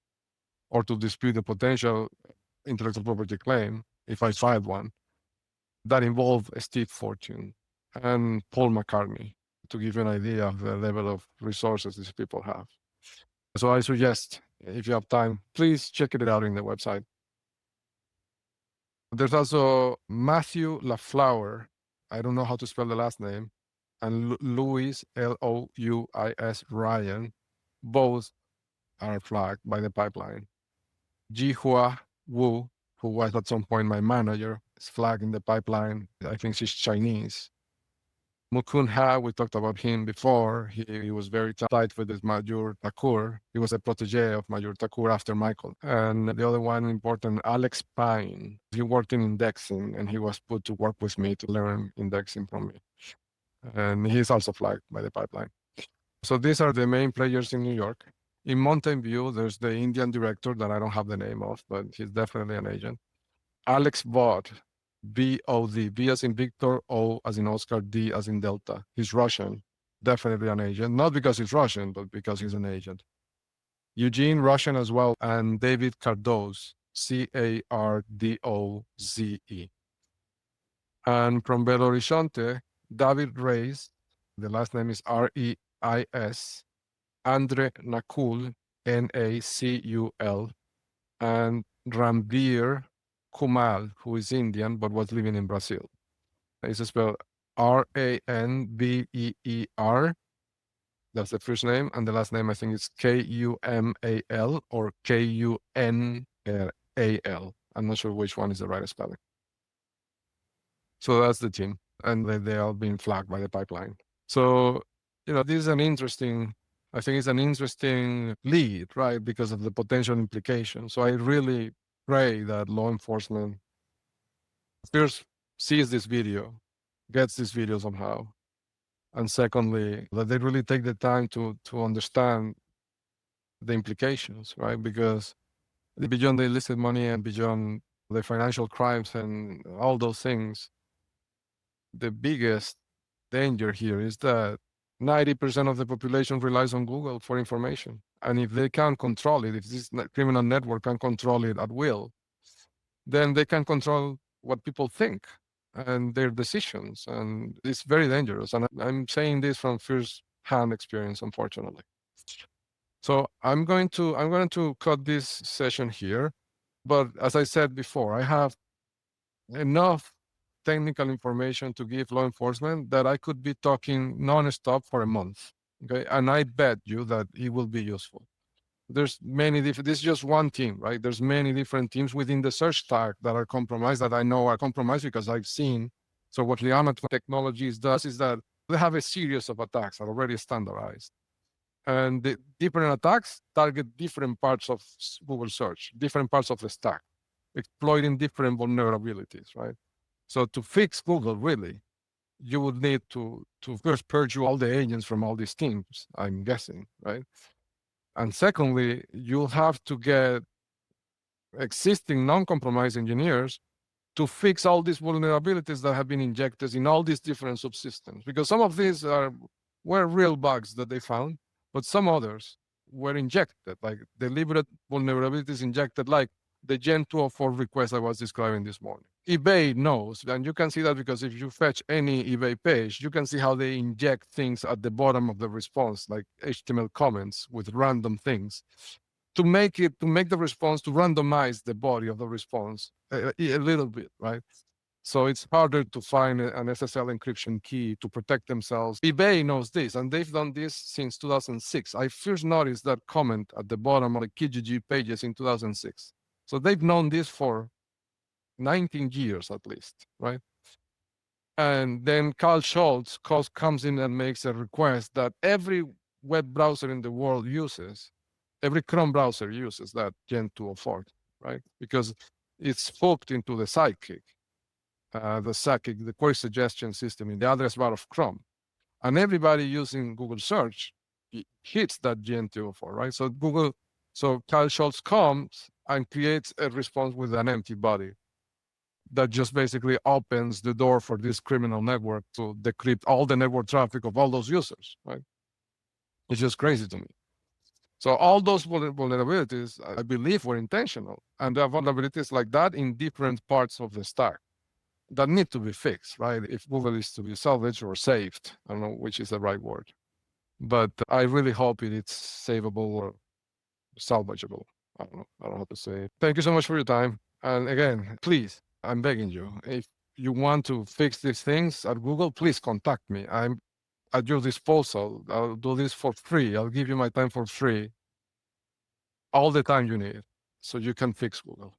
or to dispute the potential intellectual property claim if I filed one that involved Steve Fortune and Paul McCartney, to give you an idea of the level of resources these people have. So I suggest, if you have time, please check it out in the website. There's also Matthew LaFleur. I don't know how to spell the last name. And Louis, Louis Ryan. Both are flagged by the pipeline. Jihua Wu, who was at some point my manager, is flagged in the pipeline. I think she's Chinese. Mukun Ha, we talked about him before. He was very tight with this Majur Thakur. He was a protege of Majur Thakur after Michael. And the other one important, Alex Pine. He worked in indexing and he was put to work with me to learn indexing from me. And he's also flagged by the pipeline. So these are the main players in New York. In Mountain View, there's the Indian director that I don't have the name of, but he's definitely an agent. Alex Bod, B-O-D, B as in Victor, O as in Oscar, D as in Delta. He's Russian, definitely an agent. Not because he's Russian, but because he's an agent. Eugene, Russian as well, and David Cardoze, C-A-R-D-O-Z-E. And from Belo Horizonte, David Reis, the last name is R-E-I-S, Andre Nakul, N-A-C-U-L, and Ranbir Kumal, who is Indian but was living in Brazil. It's spelled R-A-N-B-E-E-R. That's the first name. And the last name, I think, is K-U-M-A-L or K-U-N-A-L. I'm not sure which one is the right spelling. So that's the team. And they all been flagged by the pipeline. So, this is I think it's an interesting lead, right? Because of the potential implications. So I really pray that law enforcement first sees this video, gets this video somehow. And secondly, that they really take the time to understand the implications, right? Because beyond the illicit money and beyond the financial crimes and all those things, the biggest danger here is that 90% of the population relies on Google for information. And if they can't control it, if this criminal network can control it at will, then they can control what people think and their decisions. And it's very dangerous. And I'm saying this from first-hand experience, unfortunately. So I'm going to cut this session here. But as I said before, I have enough technical information to give law enforcement that I could be talking nonstop for a month. Okay, and I bet you that it will be useful. There's many different. This is just one team, right? There's many different teams within the search tag that are compromised, that I know are compromised because I've seen. So what Liana Technologies does is that they have a series of attacks that are already standardized, and the different attacks target different parts of Google search, different parts of the stack, exploiting different vulnerabilities, right? So to fix Google, really, you would need to first purge all the agents from all these teams, I'm guessing, right? And secondly, you'll have to get existing non-compromised engineers to fix all these vulnerabilities that have been injected in all these different subsystems. Because some of these were real bugs that they found, but some others were injected, like deliberate vulnerabilities injected, like the Gen 204 request I was describing this morning. eBay knows, and you can see that because if you fetch any eBay page, you can see how they inject things at the bottom of the response, like HTML comments with random things, to make the response, to randomize the body of the response a little bit, right? So it's harder to find an SSL encryption key to protect themselves. eBay knows this, and they've done this since 2006. I first noticed that comment at the bottom of the Kijiji pages in 2006. So they've known this for 19 years at least, right? And then Carl Schultz comes in and makes a request that every web browser in the world uses, every Chrome browser uses that Gen 204, right? Because it's hooked into the Sidekick, the query suggestion system in the address bar of Chrome. And everybody using Google search hits that Gen 204, right? So Carl Schultz comes and creates a response with an empty body that just basically opens the door for this criminal network to decrypt all the network traffic of all those users, right? It's just crazy to me. So all those vulnerabilities, I believe, were intentional. And there are vulnerabilities like that in different parts of the stack that need to be fixed, right? If Google is to be salvaged or saved, I don't know which is the right word. But I really hope it's savable or salvageable. I don't know how to say it. Thank you so much for your time. And again, please, I'm begging you, if you want to fix these things at Google, please contact me. I'm at your disposal. I'll do this for free. I'll give you my time for free all the time you need so you can fix Google.